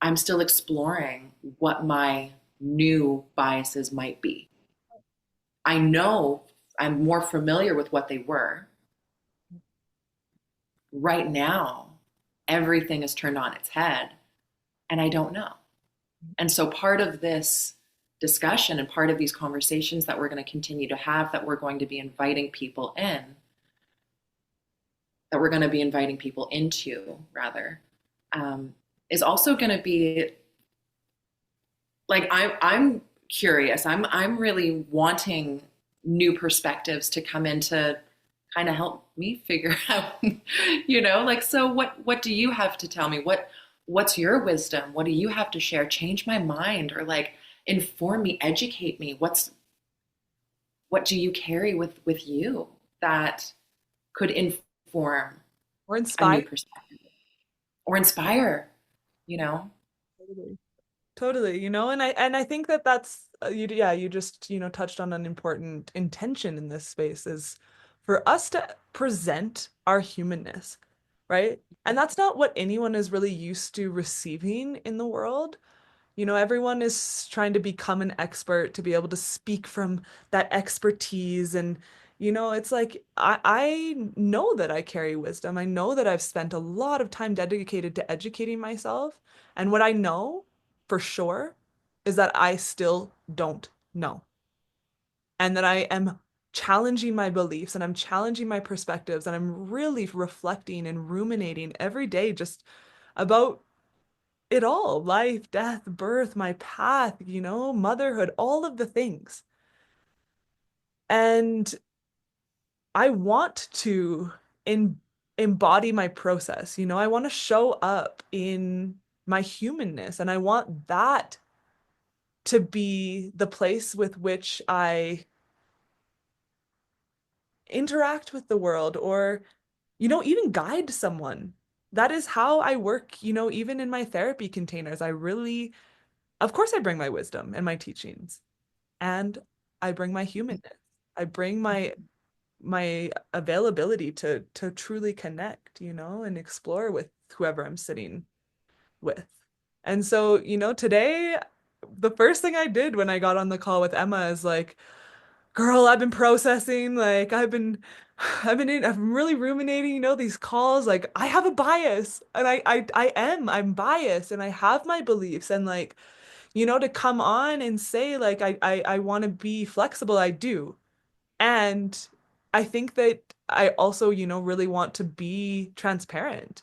I'm still exploring what my new biases might be. I know I'm more familiar with what they were. Right now, everything is turned on its head, and I don't know. And so part of this discussion and part of these conversations that we're going to continue to have, that we're going to be inviting people in, that we're going to be inviting people into, rather, is also going to be like I'm curious. I'm really wanting new perspectives to come in to kind of help me figure out, like, so what do you have to tell me? What's your wisdom? What do you have to share? Change my mind, or like inform me, educate me. What do you carry with you that could inform Or a new inspire. perspective or inspire, you know? Totally. Totally, and I think that that's you just, touched on an important intention in this space is for us to present our humanness, right? And that's not what anyone is really used to receiving in the world. Everyone is trying to become an expert to be able to speak from that expertise. And, it's like I know that I carry wisdom. I know that I've spent a lot of time dedicated to educating myself. And what I know for sure is that I still don't know. And that I am challenging my beliefs and I'm challenging my perspectives and I'm really reflecting and ruminating every day just about it all, life, death, birth, my path, motherhood, all of the things. And I want to in embody my process. I want to show up in my humanness, and I want that to be the place with which I interact with the world or, even guide someone. That is how I work, even in my therapy containers. I really, of course, I bring my wisdom and my teachings. And I bring my humanness. I bring my availability to truly connect, and explore with whoever I'm sitting with. And so, today the first thing I did when I got on the call with Emma is like, girl, I've been processing, like I'm really ruminating, these calls, like I have a bias and I'm biased and I have my beliefs and like to come on and say like I want to be flexible, I do. And I think that I also, really want to be transparent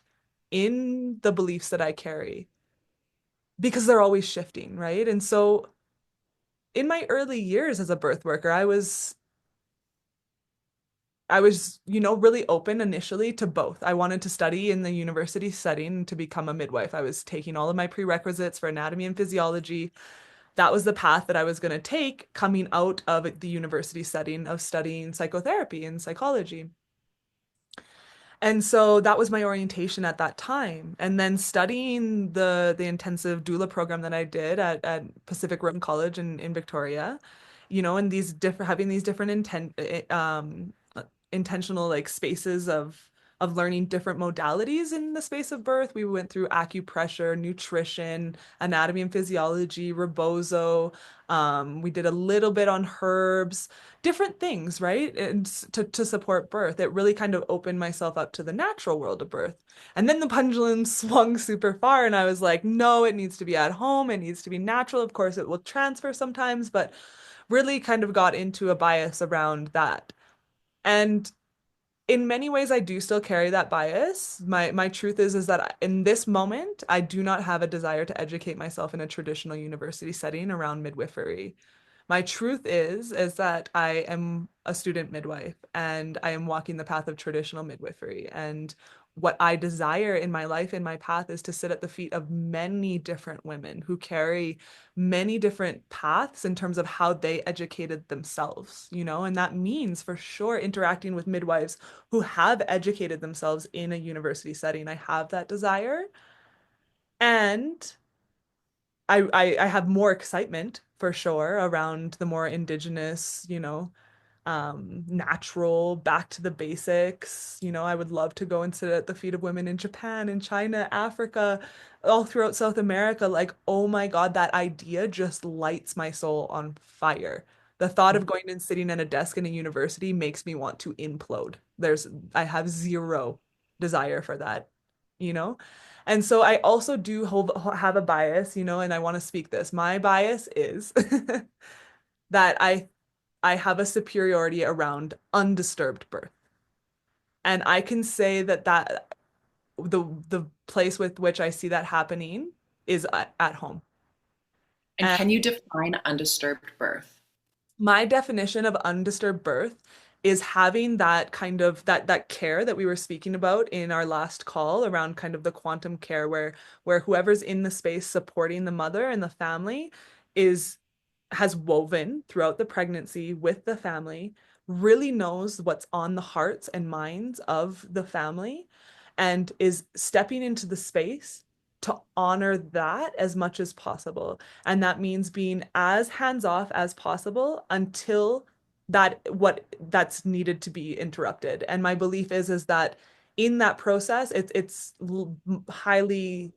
in the beliefs that I carry because they're always shifting, right? And so in my early years as a birth worker, I was, really open initially to both. I wanted to study in the university setting to become a midwife. I was taking all of my prerequisites for anatomy and physiology. That was the path that I was going to take coming out of the university setting of studying psychotherapy and psychology. And so that was my orientation at that time. And then studying the intensive doula program that I did at Pacific Rim College in Victoria, and these different having these different intentional like spaces of learning different modalities in the space of birth. We went through acupressure, nutrition, anatomy and physiology, rebozo. We did a little bit on herbs, different things, right? And to support birth. It really kind of opened myself up to the natural world of birth. And then the pendulum swung super far, and I was like, no, it needs to be at home. It needs to be natural. Of course, it will transfer sometimes, but really kind of got into a bias around that. And in many ways, I do still carry that bias. My truth is that in this moment, I do not have a desire to educate myself in a traditional university setting around midwifery. My truth is that I am a student midwife and I am walking the path of traditional midwifery. And what I desire in my life, in my path, is to sit at the feet of many different women who carry many different paths in terms of how they educated themselves, and that means for sure interacting with midwives who have educated themselves in a university setting. I have that desire. And I have more excitement for sure around the more indigenous, natural, back to the basics. I would love to go and sit at the feet of women in Japan, in China, Africa, all throughout South America. Like, oh my God, that idea just lights my soul on fire. The thought of going and sitting at a desk in a university makes me want to implode. I have zero desire for that, you know? And so I also do have a bias, and I want to speak this. My bias is that I have a superiority around undisturbed birth. And I can say that the place with which I see that happening is at home. And And can you define undisturbed birth? my definition of undisturbed birth is having that kind of that care that we were speaking about in our last call around kind of the quantum care where whoever's in the space supporting the mother and the family is has woven throughout the pregnancy with the family, really knows what's on the hearts and minds of the family, and is stepping into the space to honor that as much as possible. And that means being as hands off as possible until that's needed to be interrupted. And my belief is that in that process, highly,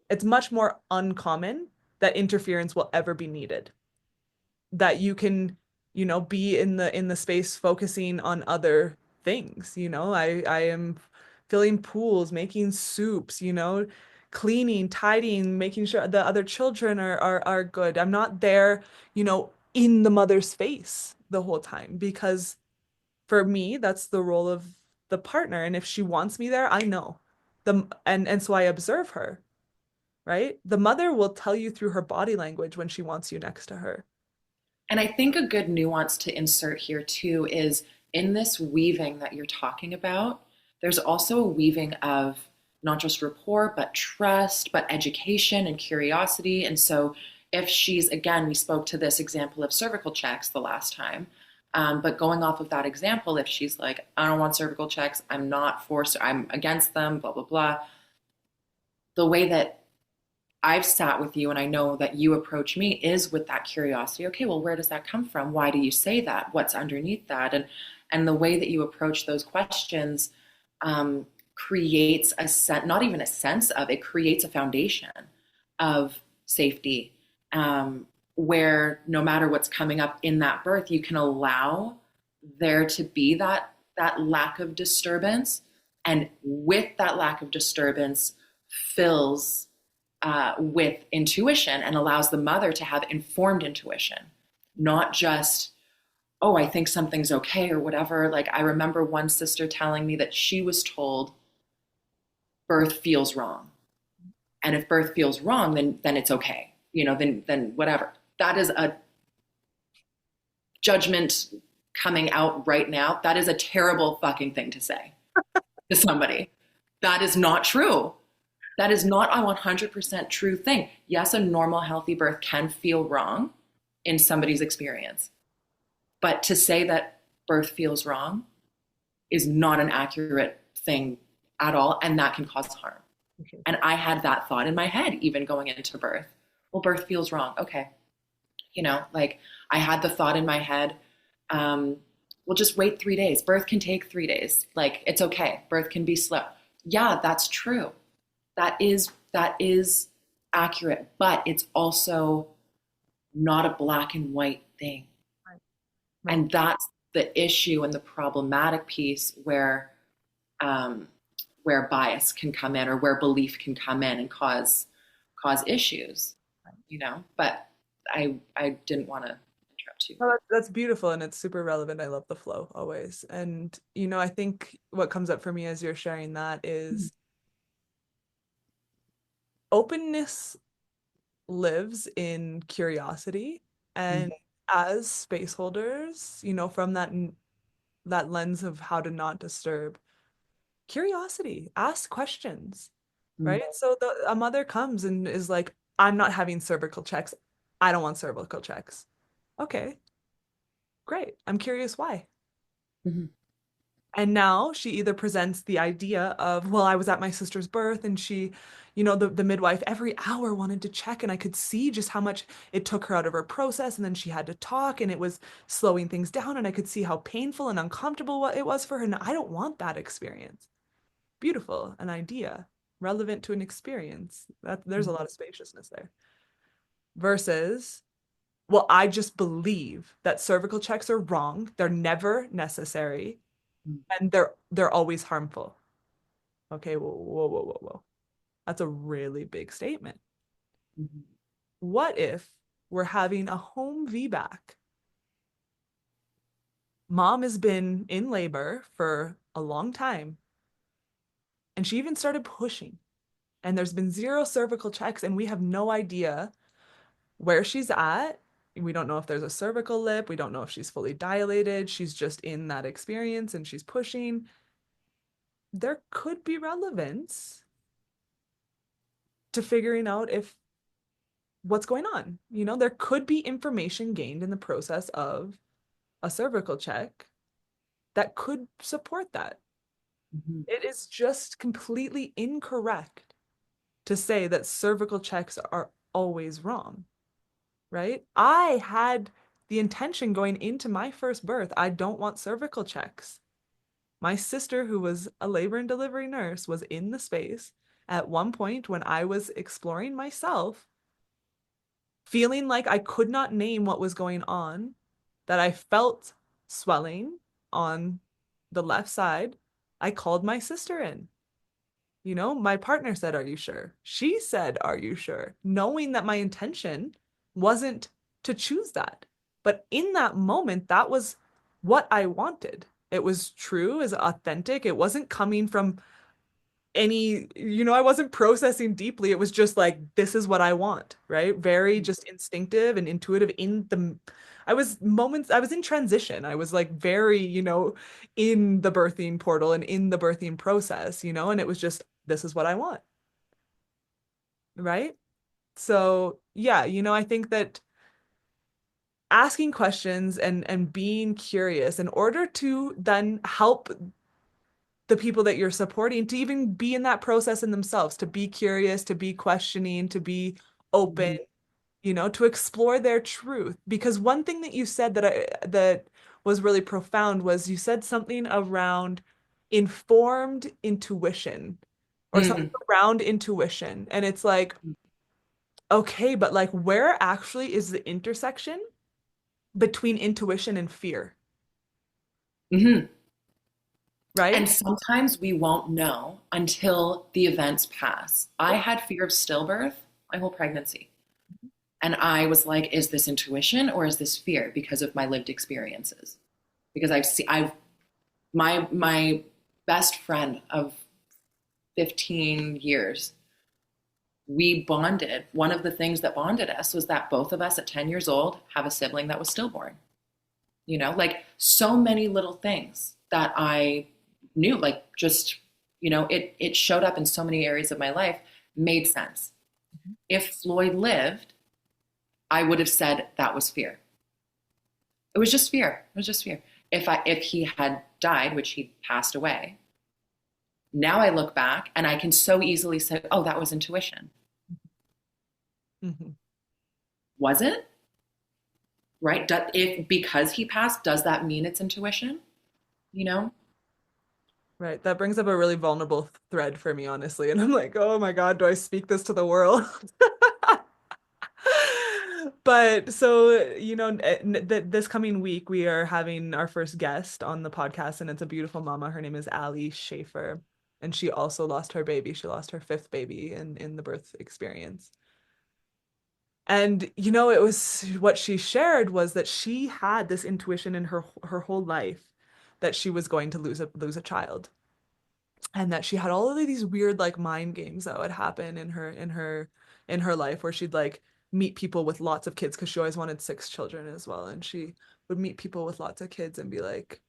it's much more uncommon that interference will ever be needed, that you can, be in the space focusing on other things. I am filling pools, making soups, cleaning, tidying, making sure the other children are good. I'm not there, in the mother's face the whole time, because for me, that's the role of the partner. And if she wants me there, I know. And so I observe her, right? The mother will tell you through her body language when she wants you next to her. And I think a good nuance to insert here too is in this weaving that you're talking about, there's also a weaving of not just rapport, but trust, but education and curiosity. And so, if she's, again, we spoke to this example of cervical checks the last time, but going off of that example, if she's like, I don't want cervical checks, I'm not forced, I'm against them, blah, blah, blah, the way that I've sat with you and I know that you approach me is with that curiosity. Okay, well, where does that come from? Why do you say that? What's underneath that? And the way that you approach those questions creates a sense, not even a sense of, it creates a foundation of safety, where no matter what's coming up in that birth, you can allow there to be that lack of disturbance, and with that lack of disturbance fills with intuition and allows the mother to have informed intuition, not just, oh, I think something's okay or whatever. Like, I remember one sister telling me that she was told birth feels wrong. And if birth feels wrong, then it's okay. Then whatever. That is a judgment coming out right now. That is a terrible fucking thing to say to somebody. That is not true. That is not a 100% true thing. Yes, a normal, healthy birth can feel wrong in somebody's experience. But to say that birth feels wrong is not an accurate thing at all, and that can cause harm. Okay. And I had that thought in my head, even going into birth. Well, birth feels wrong. Okay. Like, I had the thought in my head, um, well, just wait 3 days. Birth can take 3 days. Like, it's okay. Birth can be slow. Yeah, that's true. That is accurate, but it's also not a black and white thing. Right. Right. And that's the issue and the problematic piece um, where bias can come in or where belief can come in and cause issues, you know. But I didn't want to interrupt you. Well, that's beautiful and it's super relevant. I love the flow always. And, I think what comes up for me as you're sharing that is openness lives in curiosity. And as space holders, from that lens of how to not disturb, curiosity, ask questions, Mm-hmm. right? So a mother comes and is like, I'm not having cervical checks. I don't want cervical checks. Okay, great. I'm curious why. Mm-hmm. And now she either presents the idea of, well, I was at my sister's birth and she, the midwife every hour wanted to check and I could see just how much it took her out of her process. And then she had to talk and it was slowing things down. And I could see how painful and uncomfortable it was for her. And I don't want that experience. Beautiful, an idea relevant to an experience. There's a lot of spaciousness there. Versus, well, I just believe that cervical checks are wrong. They're never necessary and they're always harmful. Okay, whoa, whoa, whoa, whoa, whoa. That's a really big statement. Mm-hmm. What if we're having a home VBAC? Mom has been in labor for a long time, and she even started pushing, and there's been zero cervical checks, and we have no idea where she's at. We don't know if there's a cervical lip. We don't know if she's fully dilated. She's just in that experience and she's pushing. There could be relevance to figuring out if what's going on. There could be information gained in the process of a cervical check that could support that. Mm-hmm. It is just completely incorrect to say that cervical checks are always wrong, right? I had the intention going into my first birth, I don't want cervical checks. My sister, who was a labor and delivery nurse, was in the space at one point when I was exploring myself, feeling like I could not name what was going on, that I felt swelling on the left side. I called my sister in. My partner said, "Are you sure?" She said, "Are you sure?" Knowing that my intention wasn't to choose that. But in that moment, that was what I wanted. It was true, is authentic. It wasn't coming from I wasn't processing deeply. It was just like, this is what I want, right? Very just instinctive and intuitive I was in transition. I was like very, in the birthing portal and in the birthing process, and it was just, this is what I want, right? So yeah, I think that asking questions and being curious in order to then help the people that you're supporting to even be in that process in themselves, to be curious, to be questioning, to be open, Mm-hmm. to explore their truth. Because one thing that you said that was really profound was you said something around informed intuition or something around intuition. And it's like, okay, but like where actually is the intersection between intuition and fear, Mm-hmm. And right? sometimes we won't know until the events pass. I had fear of stillbirth my whole pregnancy. And I was like, is this intuition or is this fear because of my lived experiences? Because I've my best friend of 15 years, we bonded. One of the things that bonded us was that both of us at 10 years old have a sibling that was stillborn. Like so many little things that I knew, like just, it showed up in so many areas of my life, made sense. If Floyd lived, I would have said that was fear. It was just fear. It was just fear. If he had died, which he passed away, now I look back and I can so easily say, oh, that was intuition. Mhm. Was it? right? If because he passed, does that mean it's intuition? You know? Right. That brings up a really vulnerable thread for me, honestly. And I'm like, oh my God, do I speak this to the world? But so, this coming week, we are having our first guest on the podcast, and it's a beautiful mama. Her name is Ali Schaefer, and she also lost her baby. She lost her fifth baby in the birth experience. And it was what she shared was that she had this intuition in her whole life that she was going to lose a child, and that she had all of these weird like mind games that would happen in her life where she'd like meet people with lots of kids because she always wanted six children as well, and she would meet people with lots of kids and be like,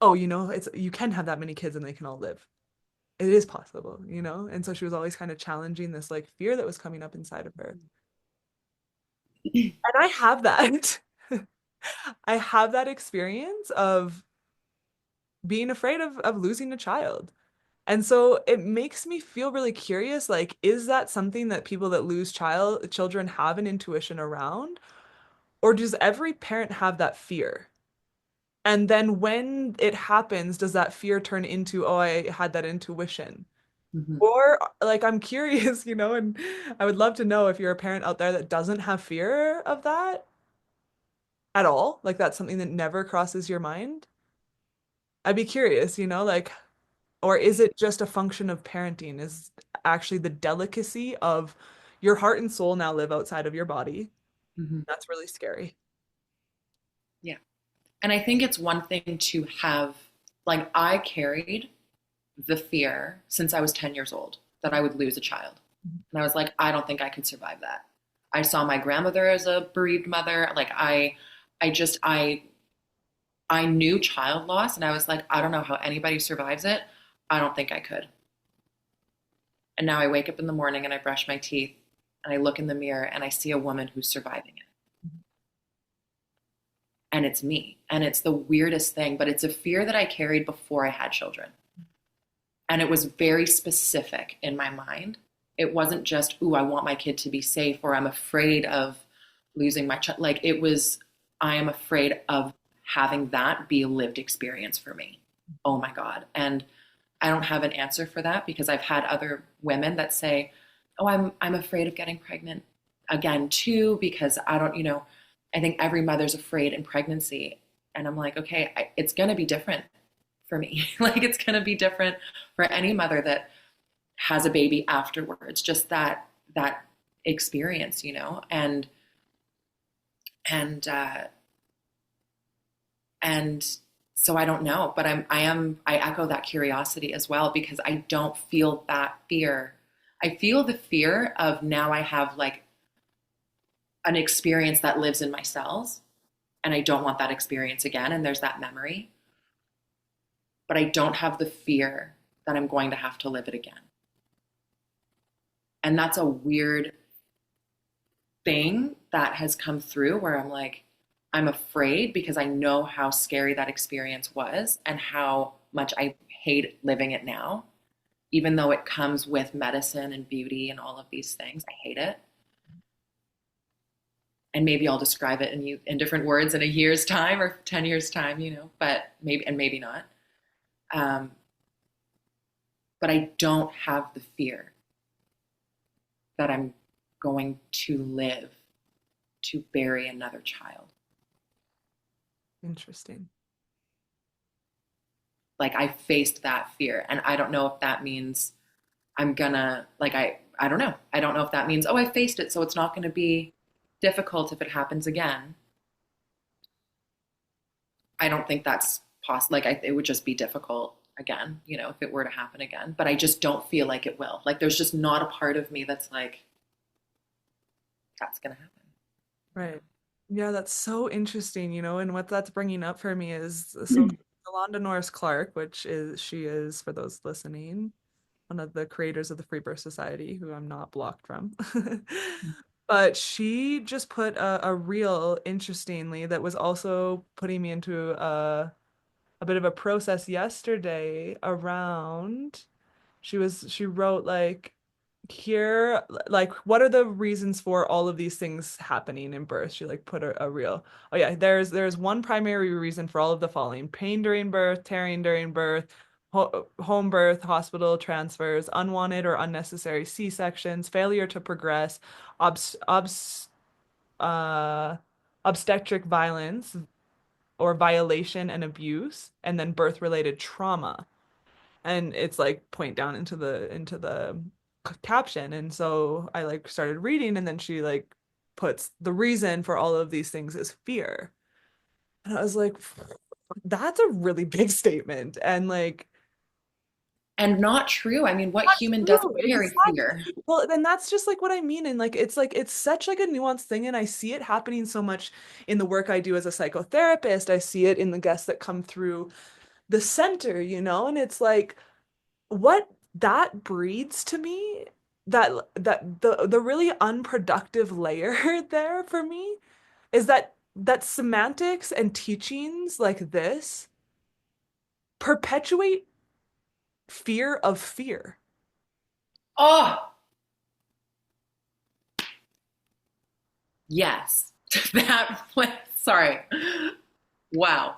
oh, it's you can have that many kids and they can all live. It is possible. And so she was always kind of challenging this like fear that was coming up inside of her. And I have that. I have that experience of being afraid of losing a child. And so it makes me feel really curious, like, is that something that people that lose children have an intuition around? Or does every parent have that fear? And then when it happens, does that fear turn into, oh, I had that intuition? Mm-hmm. Or like I'm curious, and I would love to know if you're a parent out there that doesn't have fear of that at all, like that's something that never crosses your mind. I'd be curious, like, or is it just a function of parenting? Is actually the delicacy of your heart and soul now live outside of your body? Mm-hmm. That's really scary. Yeah. And I think it's one thing to have, like, I carried the fear since I was 10 years old that I would lose a child. And I was like, I don't think I could survive that. I saw my grandmother as a bereaved mother. Like, I just, I knew child loss and I was like, I don't know how anybody survives it. I don't think I could. And now I wake up in the morning and I brush my teeth and I look in the mirror and I see a woman who's surviving it. And it's me. And it's the weirdest thing, but it's a fear that I carried before I had children. And it was very specific in my mind. It wasn't just, ooh, I want my kid to be safe or I'm afraid of losing my child. Like it was, I am afraid of having that be a lived experience for me. Oh my God. And I don't have an answer for that because I've had other women that say, oh, I'm afraid of getting pregnant again too, because I don't, I think every mother's afraid in pregnancy. And I'm like, okay, it's going to be different for me. Like it's going to be different for any mother that has a baby afterwards, just that experience, and and so I don't know, but I echo that curiosity as well because I don't feel that fear. I feel the fear of now I have like an experience that lives in my cells and I don't want that experience again and there's that memory, but I don't have the fear that I'm going to have to live it again. And that's a weird thing that has come through where I'm like, I'm afraid because I know how scary that experience was and how much I hate living it now. Even though it comes with medicine and beauty and all of these things, I hate it. And maybe I'll describe it in different words in a year's time or 10 years time, but maybe not. Um, but I don't have the fear that I'm going to live to bury another child. Interesting. Like I faced that fear and I don't know if that means I'm gonna like I don't know. I don't know if that means oh I faced it so it's not going to be difficult if it happens again. I don't think that's possible. Like it would just be difficult again, if it were to happen again, but I just don't feel like it will. Like there's just not a part of me that's like that's going to happen. Right. Yeah, that's so interesting, and what that's bringing up for me is so Yolanda Norris Clark, she is, for those listening, one of the creators of the Free Birth Society, who I'm not blocked from. But she just put a reel, interestingly, that was also putting me into a bit of a process yesterday around, she wrote like here, like, what are the reasons for all of these things happening in birth? She like put a real, oh yeah, there's one primary reason for all of the following: pain during birth, tearing during birth, home birth, hospital transfers, unwanted or unnecessary C-sections, failure to progress, obs obs uh obstetric violence or violation and abuse, and then birth-related trauma. And it's like point down into the caption. And so I like started reading, and then she like puts the reason for all of these things is fear. And I was like, that's a really big statement. And like, And not true. I mean, what not human doesn't true. carry Exactly. fear? Well, then that's just like what I mean. And like it's such like a nuanced thing. And I see it happening so much in the work I do as a psychotherapist. I see it in the guests that come through the center, and it's like what that breeds to me, that the really unproductive layer there for me is that semantics and teachings like this perpetuate fear of fear. Oh, yes. That was, sorry. Wow.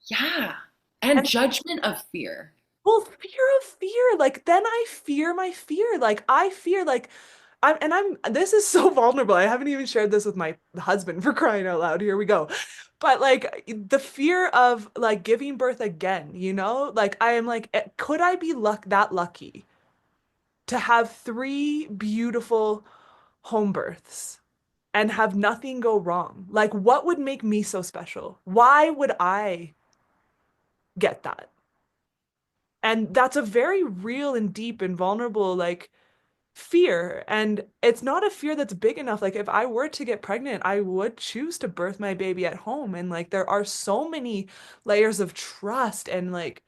Yeah. And And judgment of fear. well, fear of fear, like then I fear my fear. Like I fear like I'm this is so vulnerable. I haven't even shared this with my husband, for crying out loud. Here we go. But like the fear of like giving birth again, Like I am like, could I be that lucky to have three beautiful home births and have nothing go wrong? Like what would make me so special? Why would I get that? And that's a very real and deep and vulnerable like fear. And it's not a fear that's big enough. Like if I were to get pregnant, I would choose to birth my baby at home. And like there are so many layers of trust and like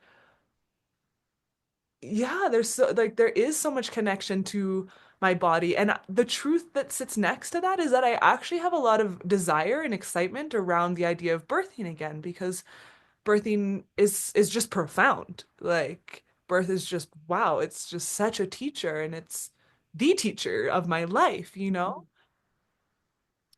yeah, there's so like there is so much connection to my body. And the truth that sits next to that is that I actually have a lot of desire and excitement around the idea of birthing again because birthing is just profound. Like birth is just wow, it's just such a teacher and it's the teacher of my life.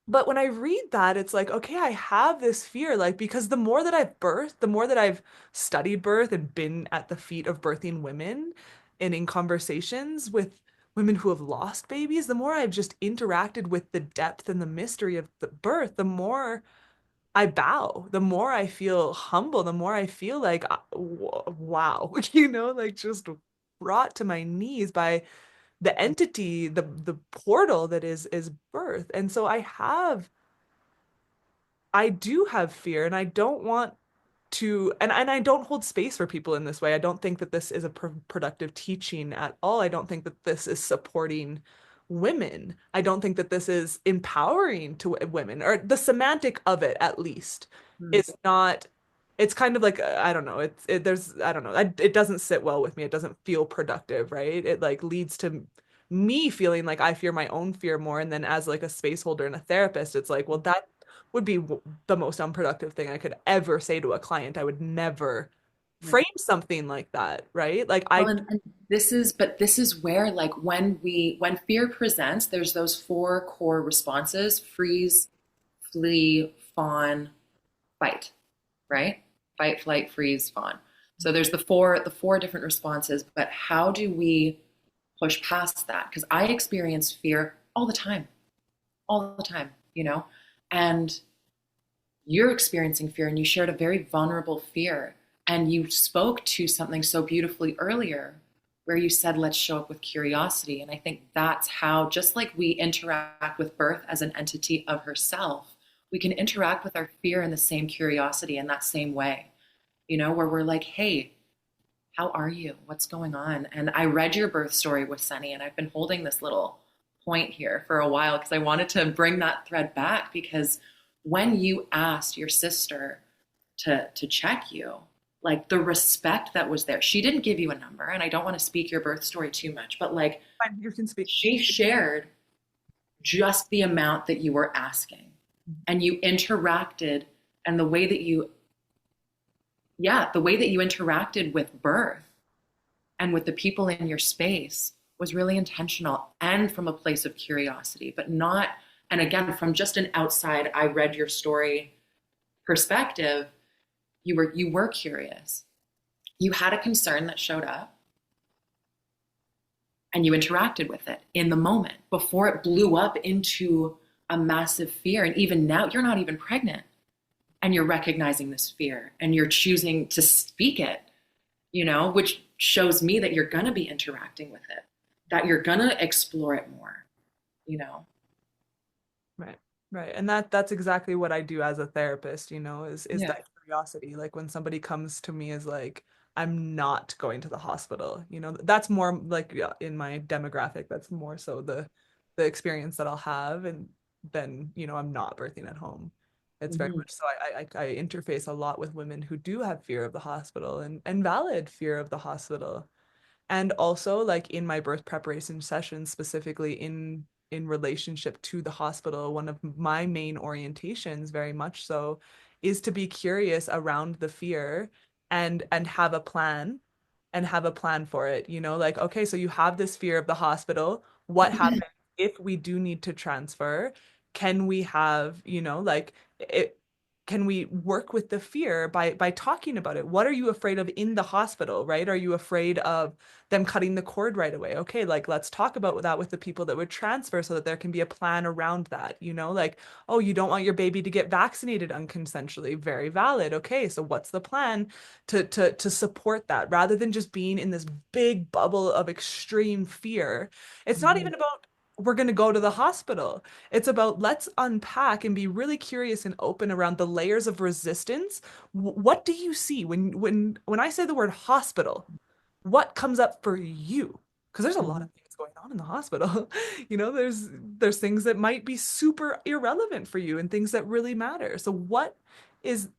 But when I read that, it's like, okay, I have this fear, like, because the more that I've birthed, the more that I've studied birth and been at the feet of birthing women and in conversations with women who have lost babies, the more I've just interacted with the depth and the mystery of the birth, the more I bow, the more I feel humble, the more I feel like, wow, like just brought to my knees by the entity, the portal that is birth. And so I do have fear, and I don't want to, and I don't hold space for people in this way. I don't think that this is a productive teaching at all. I don't think that this is supporting women. I don't think that this is empowering to women, or the semantic of it at least Mm. is not. It's kind of like I don't know. There's I don't know. It doesn't sit well with me. It doesn't feel productive, right? It like leads to me feeling like I fear my own fear more, and then as like a space holder and a therapist, it's like, well, that would be the most unproductive thing I could ever say to a client. I would never Right. frame something like that, right? Like Well, I and but this is where, like, when fear presents, there's those four core responses: freeze, flee, fawn, fight, right? Fight, flight, freeze, fawn. So there's the four different responses, but how do we push past that? Because I experience fear all the time, and you're experiencing fear, and you shared a very vulnerable fear, and you spoke to something so beautifully earlier where you said, let's show up with curiosity. And I think that's how, just like we interact with birth as an entity of herself, we can interact with our fear in the same curiosity in that same way, where we're like, hey, how are you? What's going on? And I read your birth story with Sunny, and I've been holding this little point here for a while because I wanted to bring that thread back. Because when you asked your sister to check you, like the respect that was there, she didn't give you a number, and I don't want to speak your birth story too much, but like fine, you can speak. she shared just the amount that you were asking, and you interacted, and the way that you interacted with birth and with the people in your space was really intentional and from a place of curiosity, but not, and again, from just an outside, I read your story perspective, you were curious. You had a concern that showed up and you interacted with it in the moment before it blew up into a massive fear. And even now, you're not even pregnant and you're recognizing this fear and you're choosing to speak it, which shows me that you're going to be interacting with it, that you're going to explore it more, you know? Right. Right. And that's exactly what I do as a therapist, is Yeah. that curiosity. Like when somebody comes to me as like, I'm not going to the hospital, that's more like yeah, in my demographic, that's more so the experience that I'll have and then, I'm not birthing at home. It's very Mm-hmm. much so I interface a lot with women who do have fear of the hospital and valid fear of the hospital. And also like in my birth preparation sessions, specifically in relationship to the hospital, one of my main orientations, very much so, is to be curious around the fear and have a plan for it, like, okay, so you have this fear of the hospital. What happens if we do need to transfer? Can we have, like it, can we work with the fear by talking about it? What are you afraid of in the hospital, right? Are you afraid of them cutting the cord right away? Okay, like let's talk about that with the people that would transfer so that there can be a plan around that, like, oh, you don't want your baby to get vaccinated unconsensually. Very valid. Okay, so what's the plan to support that rather than just being in this big bubble of extreme fear? It's not Mm-hmm. even about we're going to go to the hospital. It's about let's unpack and be really curious and open around the layers of resistance. What do you see when I say the word hospital? What comes up for you? Because there's a lot Mm-hmm. of things going on in the hospital. There's things that might be super irrelevant for you and things that really matter. So is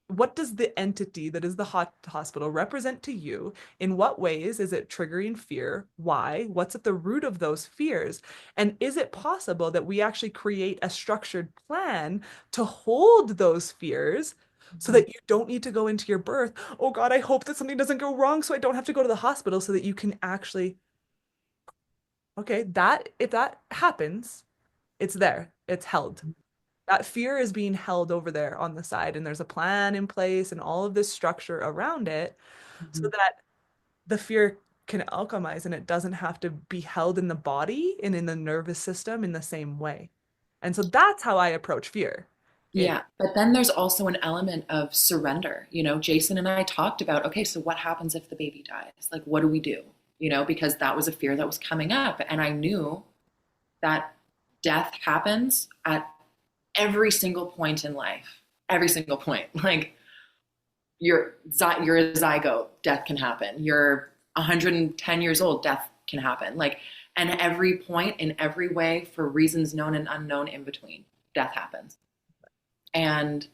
what does the entity that is the hospital represent to you? In what ways is it triggering fear? Why? What's at the root of those fears? And is it possible that we actually create a structured plan to hold those fears so Mm-hmm. that you don't need to go into your birth? Oh God, I hope that something doesn't go wrong so I don't have to go to the hospital, so that you can actually, okay, that if that happens, it's there, it's held. That fear is being held over there on the side, and there's a plan in place and all of this structure around it so Mm-hmm. that the fear can alchemize and it doesn't have to be held in the body and in the nervous system in the same way. And so that's how I approach fear. It Yeah, but then there's also an element of surrender. Jason and I talked about, okay, so what happens if the baby dies? Like, what do we do? Because that was a fear that was coming up. And I knew that death happens at every single point in life, every single point. Like, you're a zygote, death can happen. You're 110 years old, death can happen. Like, and every point in every way for reasons known and unknown in between, death happens. And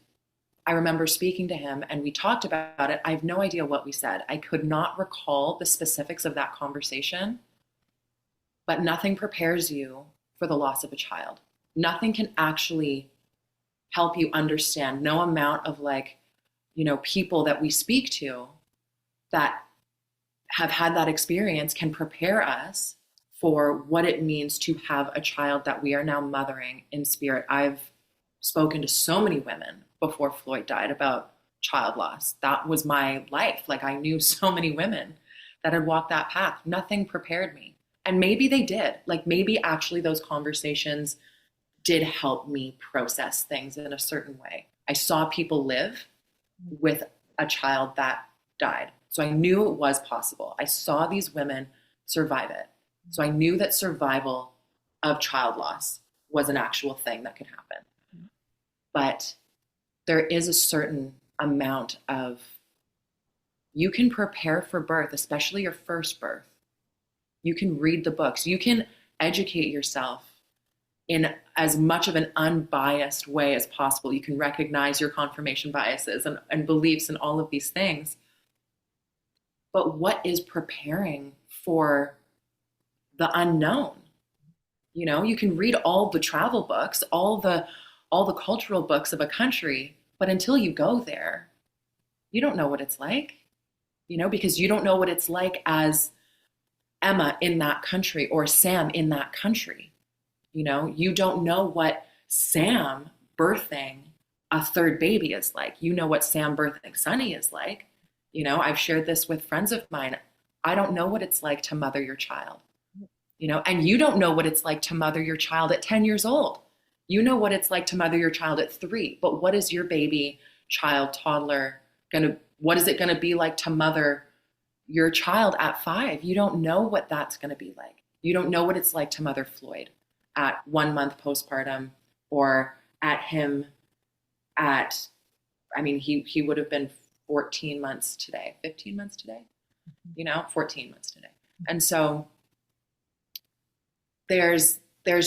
I remember speaking to him and we talked about it. I have no idea what we said. I could not recall the specifics of that conversation, but nothing prepares you for the loss of a child. Nothing can actually help you understand. No amount of people that we speak to that have had that experience can prepare us for what it means to have a child that we are now mothering in spirit. I've spoken to so many women before Floyd died about child loss. That was my life. Like, I knew so many women that had walked that path. Nothing prepared me. And maybe they did. Like, maybe actually those conversations did help me process things in a certain way. I saw people live with a child that died. So I knew it was possible. I saw these women survive it. So I knew that survival of child loss was an actual thing that could happen. But there is a certain amount of, you can prepare for birth, especially your first birth. You can read the books. You can educate yourself in as much of an unbiased way as possible. You can recognize your confirmation biases and beliefs and all of these things. But what is preparing for the unknown? You can read all the travel books, all the cultural books of a country, but until you go there, you don't know what it's like, because you don't know what it's like as Emma in that country or Sam in that country. You know, you don't know what Sam birthing a third baby is like. You know what Sam birthing Sonny is like. You know, I've shared this with friends of mine. I don't know what it's like to mother your child, you know, and you don't know what it's like to mother your child at 10 years old. You know what it's like to mother your child at 3, but what is your baby, child, toddler what is it gonna be like to mother your child at 5? You don't know what that's gonna be like. You don't know what it's like to mother Floyd at 1 month postpartum, or at him at, I mean, he would have been 14 months today, 15 months today, you know, 14 months today. And so there's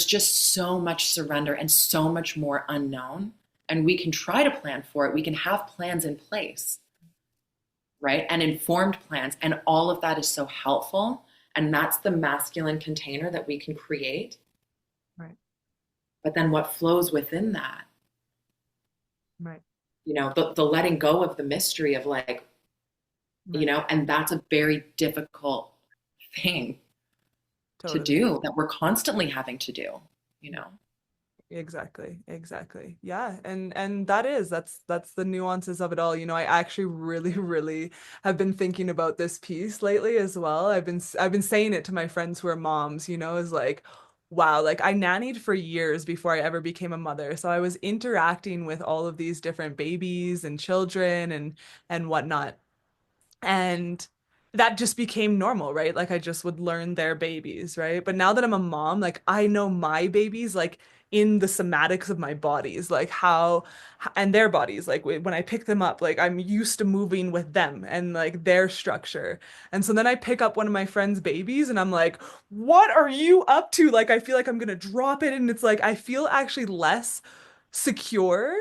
just so much surrender and so much more unknown, and we can try to plan for it. We can have plans in place, right, and informed plans, and all of that is so helpful, and that's the masculine container that we can create. Right. But then what flows within that, Right. you know, the letting go of the mystery of like, you Right. know, and that's a very difficult thing to Totally. do, that we're constantly having to do, you know. Exactly. Exactly. Yeah. And that's the nuances of it all. You know, I actually really, really have been thinking about this piece lately as well. I've been saying it to my friends who are moms, you know, is like, wow, like I nannied for years before I ever became a mother. So I was interacting with all of these different babies and children and whatnot. And that just became normal, right? Like I just would learn their babies, right? But now that I'm a mom, like I know my babies like in the somatics of my bodies, like how and their bodies, like when I pick them up, like I'm used to moving with them and like their structure. And so then I pick up one of my friend's babies and I'm like, "What are you up to?" Like I feel like I'm gonna drop it and it's like I feel actually less secure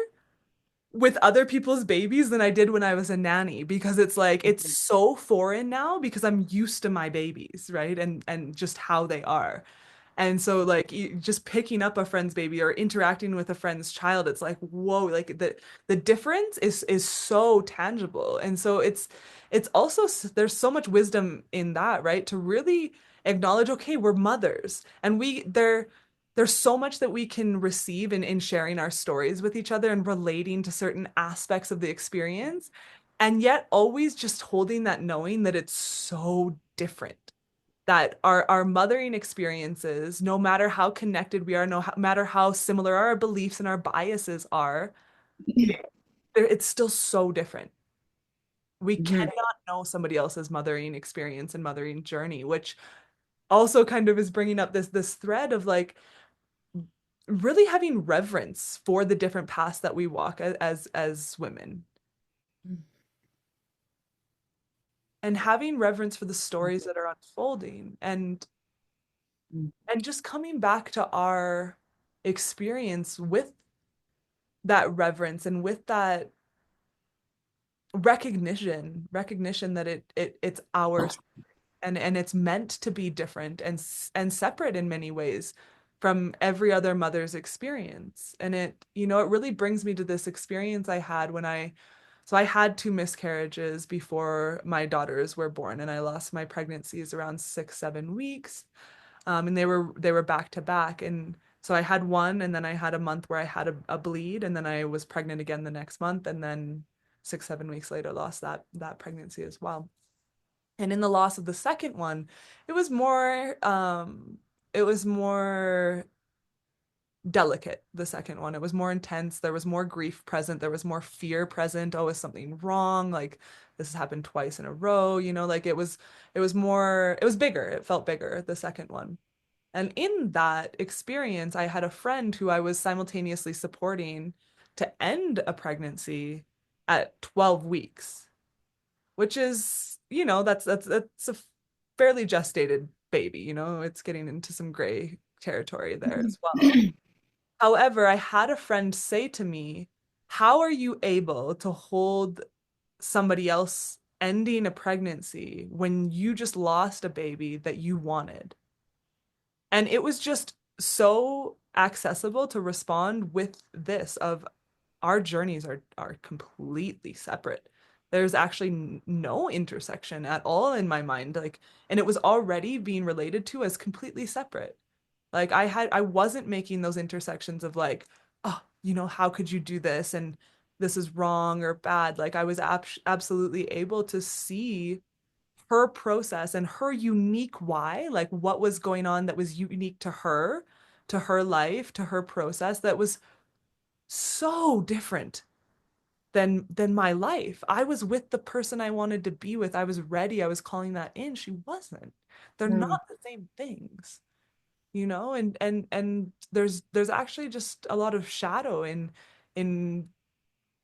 with other people's babies than I did when I was a nanny, because it's like it's so foreign now because I'm used to my babies, right? And just how they are. And so like just picking up a friend's baby or interacting with a friend's child, it's like, whoa, like the difference is so tangible. And so it's also there's so much wisdom in that, right? To really acknowledge, okay, we're mothers and there's so much that we can receive in sharing our stories with each other and relating to certain aspects of the experience, and yet always just holding that knowing that it's so different, that our mothering experiences, no matter how connected we are, no matter how similar our beliefs and our biases are, it's still so different. We Mm-hmm. cannot know somebody else's mothering experience and mothering journey, which also kind of is bringing up this thread of like really having reverence for the different paths that we walk as women, and having reverence for the stories that are unfolding, and just coming back to our experience with that reverence and with that recognition that it's ours, and it's meant to be different and separate in many ways from every other mother's experience. And it, you know, it really brings me to this experience I had when I had two miscarriages before my daughters were born, and I lost my pregnancies around 6, 7 weeks. And they were back to back. And so I had one, and then I had a month where I had a bleed, and then I was pregnant again the next month, and then 6, 7 weeks later lost that pregnancy as well. And in the loss of the second one, it was more it was more delicate, the second one. It was more intense. There was more grief present. There was more fear present. Oh, is something wrong? Like this has happened twice in a row, you know, like it was bigger. It felt bigger, the second one. And in that experience, I had a friend who I was simultaneously supporting to end a pregnancy at 12 weeks, which is, you know, that's a fairly gestated baby, you know, it's getting into some gray territory there as well. However, I had a friend say to me, "How are you able to hold somebody else ending a pregnancy when you just lost a baby that you wanted?" And it was just so accessible to respond with this of our journeys are completely separate. there's actually no intersection at all in my mind. Like, and it was already being related to as completely separate. Like I wasn't making those intersections of like, oh, how could you do this? And this is wrong or bad. Like I was absolutely able to see her process and her unique why, like what was going on that was unique to her life, to her process that was so different than my life. I was with the person I wanted to be with. I was ready. I was calling that in. She wasn't. They're Mm, not the same things, and there's actually just a lot of shadow in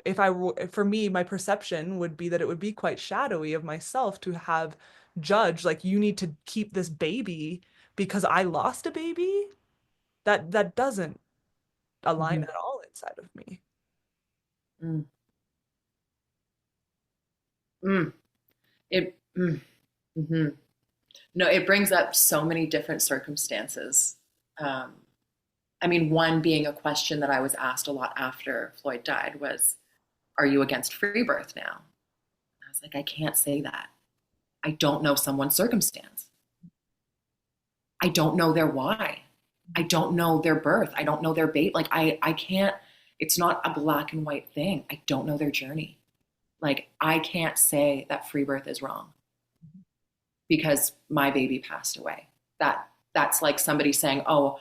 if I were, for me, my perception would be that it would be quite shadowy of myself to have judged, like, you need to keep this baby because I lost a baby. That doesn't align mhm, at all inside of me. mm, mm. Mhm. No, it brings up so many different circumstances. Um, I mean, one being a question that I was asked a lot after Floyd died was, "Are you against free birth now?" I was like, I can't say that. I don't know someone's circumstance. I don't know their why. I don't know their birth. I don't know their bait. Like I can't, it's not a black and white thing. I don't know their journey. Like I can't say that free birth is wrong because my baby passed away. That's like somebody saying, "Oh,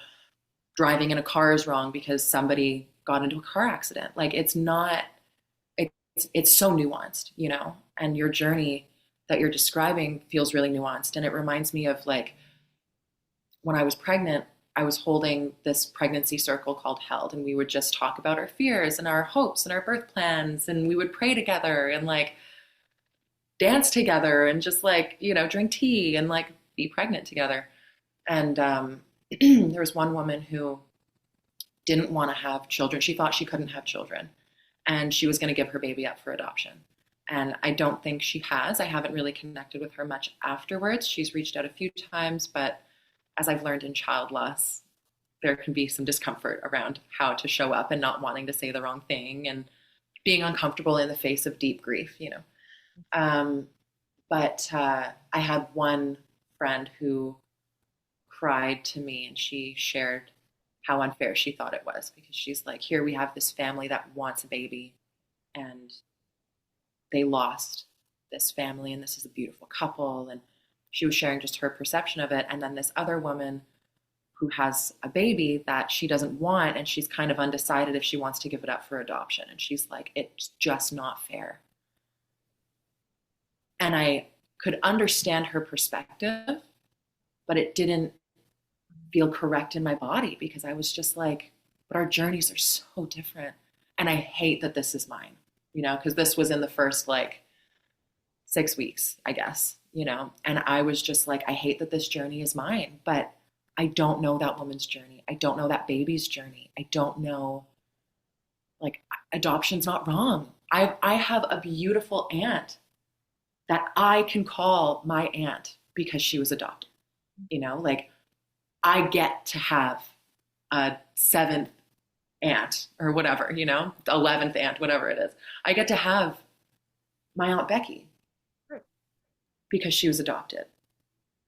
driving in a car is wrong because somebody got into a car accident." Like it's not, it's so nuanced, and your journey that you're describing feels really nuanced. And it reminds me of like when I was pregnant, I was holding this pregnancy circle called Held, and we would just talk about our fears and our hopes and our birth plans, and we would pray together and like dance together and just like, drink tea and like be pregnant together. And there was one woman who didn't want to have children. She thought she couldn't have children, and she was going to give her baby up for adoption. And I don't think she has. I haven't really connected with her much afterwards. She's reached out a few times, but as I've learned in child loss, there can be some discomfort around how to show up and not wanting to say the wrong thing and being uncomfortable in the face of deep grief. Um, but I had one friend who cried to me, and she shared how unfair she thought it was because she's like, here we have this family that wants a baby, and they lost this family, and this is a beautiful couple. And she was sharing just her perception of it. And then this other woman who has a baby that she doesn't want, and she's kind of undecided if she wants to give it up for adoption. And she's like, it's just not fair. And I could understand her perspective, but it didn't feel correct in my body because I was just like, but our journeys are so different. And I hate that this is mine, because this was in the first like 6 weeks, I guess, and I was just like, I hate that this journey is mine, but I don't know that woman's journey. I don't know that baby's journey. I don't know, like, adoption's not wrong. I have a beautiful aunt that I can call my aunt because she was adopted, like I get to have a seventh aunt or whatever, 11th aunt, whatever it is. I get to have my Aunt Becky because she was adopted,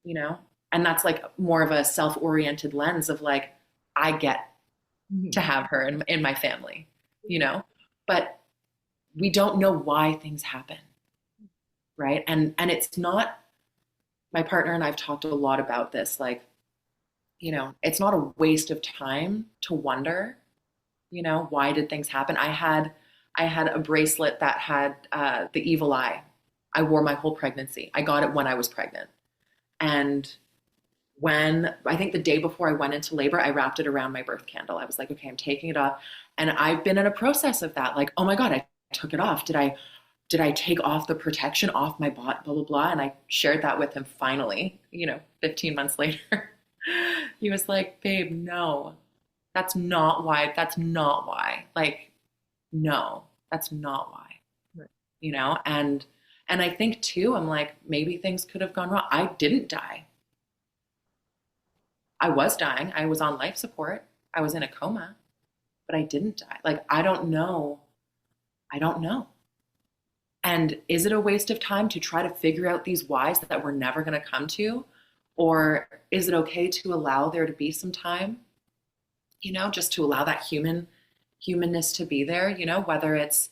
you know? And that's like more of a self-oriented lens of like, I get to Mhm. have her in my family, you know? But we don't know why things happen, right? And it's not, my partner and I've talked a lot about this, like, it's not a waste of time to wonder, why did things happen? I had a bracelet that had the evil eye. I wore my whole pregnancy. I got it when I was pregnant. And when I think the day before I went into labor, I wrapped it around my birth candle. I was like, okay, I'm taking it off. And I've been in a process of that. Like, oh my God, I took it off. Did I take off the protection off my bot, blah, blah, blah. And I shared that with him finally, 15 months later. He was like, babe, no, that's not why. That's not why. Like, no, that's not why, Right. And I think too, I'm like, maybe things could have gone wrong. I didn't die. I was dying. I was on life support. I was in a coma, but I didn't die. Like, I don't know. I don't know. And is it a waste of time to try to figure out these whys that we're never going to come to? Or is it okay to allow there to be some time, just to allow that humanness to be there, whether it's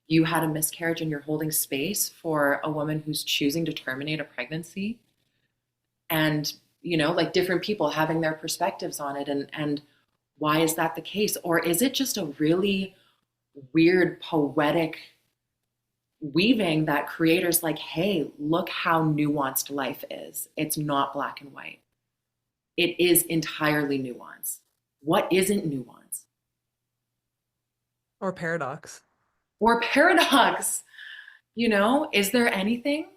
you had a miscarriage and you're holding space for a woman who's choosing to terminate a pregnancy, and like different people having their perspectives on it, and why is that the case? Or is it just a really weird poetic weaving that creators like, hey, look how nuanced life is. It's not black and white. It is entirely nuance. What isn't nuance? Or paradox. Or paradox? Is there anything?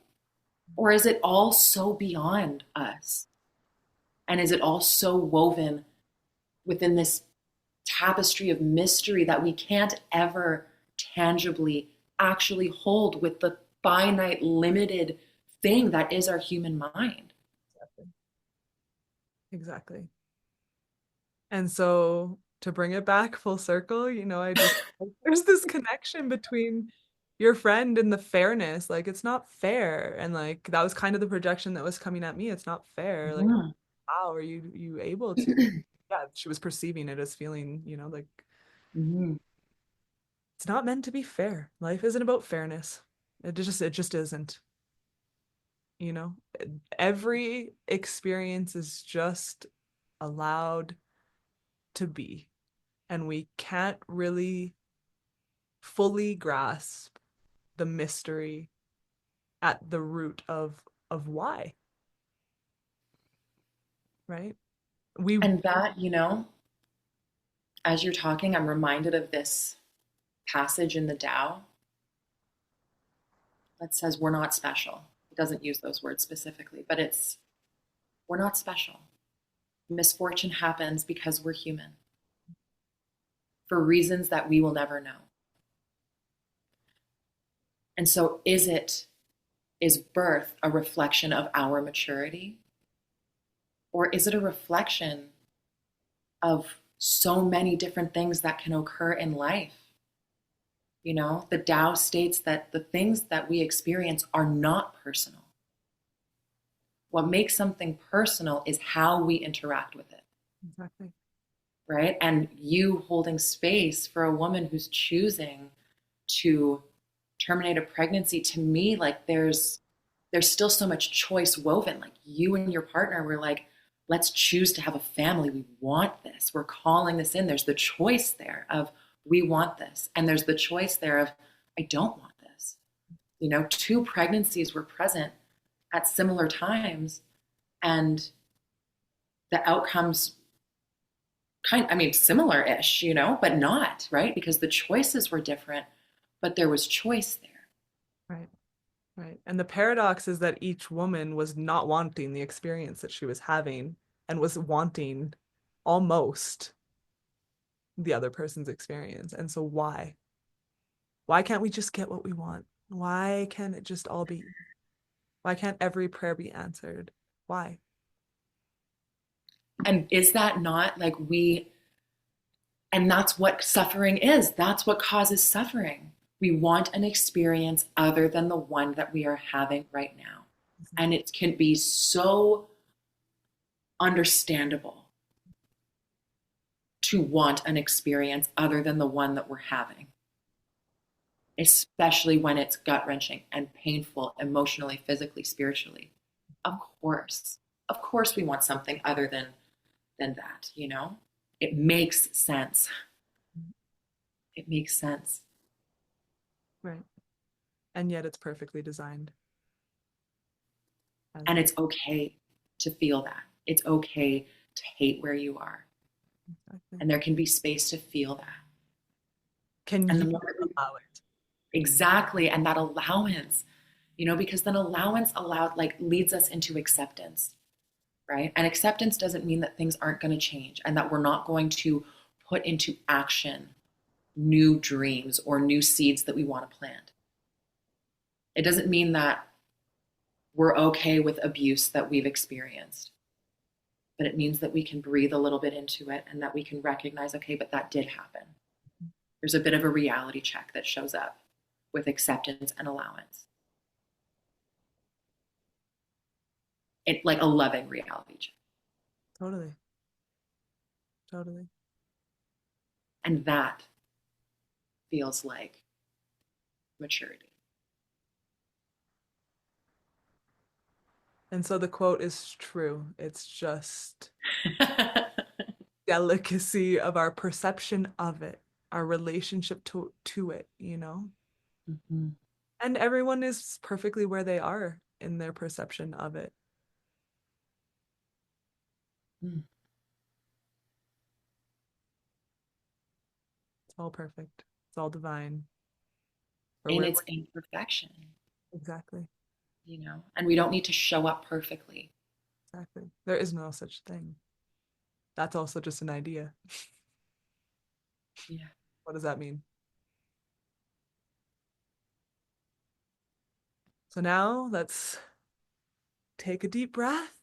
Or is it all so beyond us? And is it all so woven within this tapestry of mystery that we can't ever tangibly actually hold with the finite, limited thing that is our human mind? Exactly. And so to bring it back full circle, I just there's this connection between your friend and the fairness. Like it's not fair. And like that was kind of the projection that was coming at me. It's not fair. Like Mhm. how are you able to? Yeah, she was perceiving it as feeling, like Mhm. it's not meant to be fair. Life isn't about fairness. It just isn't, you know. Every experience is just allowed to be. And we can't really fully grasp the mystery at the root of why, right? We And that, as you're talking, I'm reminded of this passage in the Tao that says we're not special. It doesn't use those words specifically, but it's we're not special. Misfortune happens because we're human for reasons that we will never know. And so is birth a reflection of our maturity? Or is it a reflection of so many different things that can occur in life? The Tao states that the things that we experience are not personal. What makes something personal is how we interact with it, exactly. right? And you holding space for a woman who's choosing to terminate a pregnancy, to me, like there's still so much choice woven. Like you and your partner were like, let's choose to have a family. We want this. We're calling this in. There's the choice there of we want this. And there's the choice there of I don't want this. Two pregnancies were present at similar times, and the outcomes similar-ish, but not, right? Because the choices were different, but there was choice there. Right. Right. And the paradox is that each woman was not wanting the experience that she was having and was wanting almost the other person's experience. And so why? Why can't we just get what we want? Why can't it just all be? Why can't every prayer be answered? Why? And is that not like and that's what suffering is. That's what causes suffering. We want an experience other than the one that we are having right now. And it can be so understandable to want an experience other than the one that we're having, especially when it's gut wrenching and painful emotionally, physically, spiritually. Of course. Of course, we want something other than that. It makes sense. It makes sense. Right. And yet it's perfectly designed as And that. it's okay to feel that. It's okay to hate where you are. Exactly. And there can be space to feel that. Can And you the more allow it? exactly, and that allowance, because then allowance allowed like leads us into acceptance, right? And acceptance doesn't mean that things aren't going to change and that we're not going to put into action new dreams or new seeds that we want to plant. It doesn't mean that we're okay with abuse that we've experienced, but it means that we can breathe a little bit into it and that we can recognize, okay, but that did happen. There's a bit of a reality check that shows up. with acceptance and allowance. It like a loving reality check. Totally. Totally. And that feels like maturity. And so the quote is true. It's just delicacy of our perception of it, our relationship to it, you know? Mm-hmm. And everyone is perfectly where they are in their perception of it. Mm. It's all perfect. It's all divine for In where its we're imperfection, exactly. and we don't need to show up perfectly. Exactly. There is no such thing. That's also just an idea. Yeah. What does that mean? So now let's take a deep breath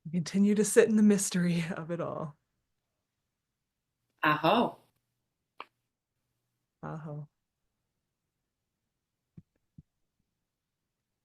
and continue to sit in the mystery of it all. Aho. Aho.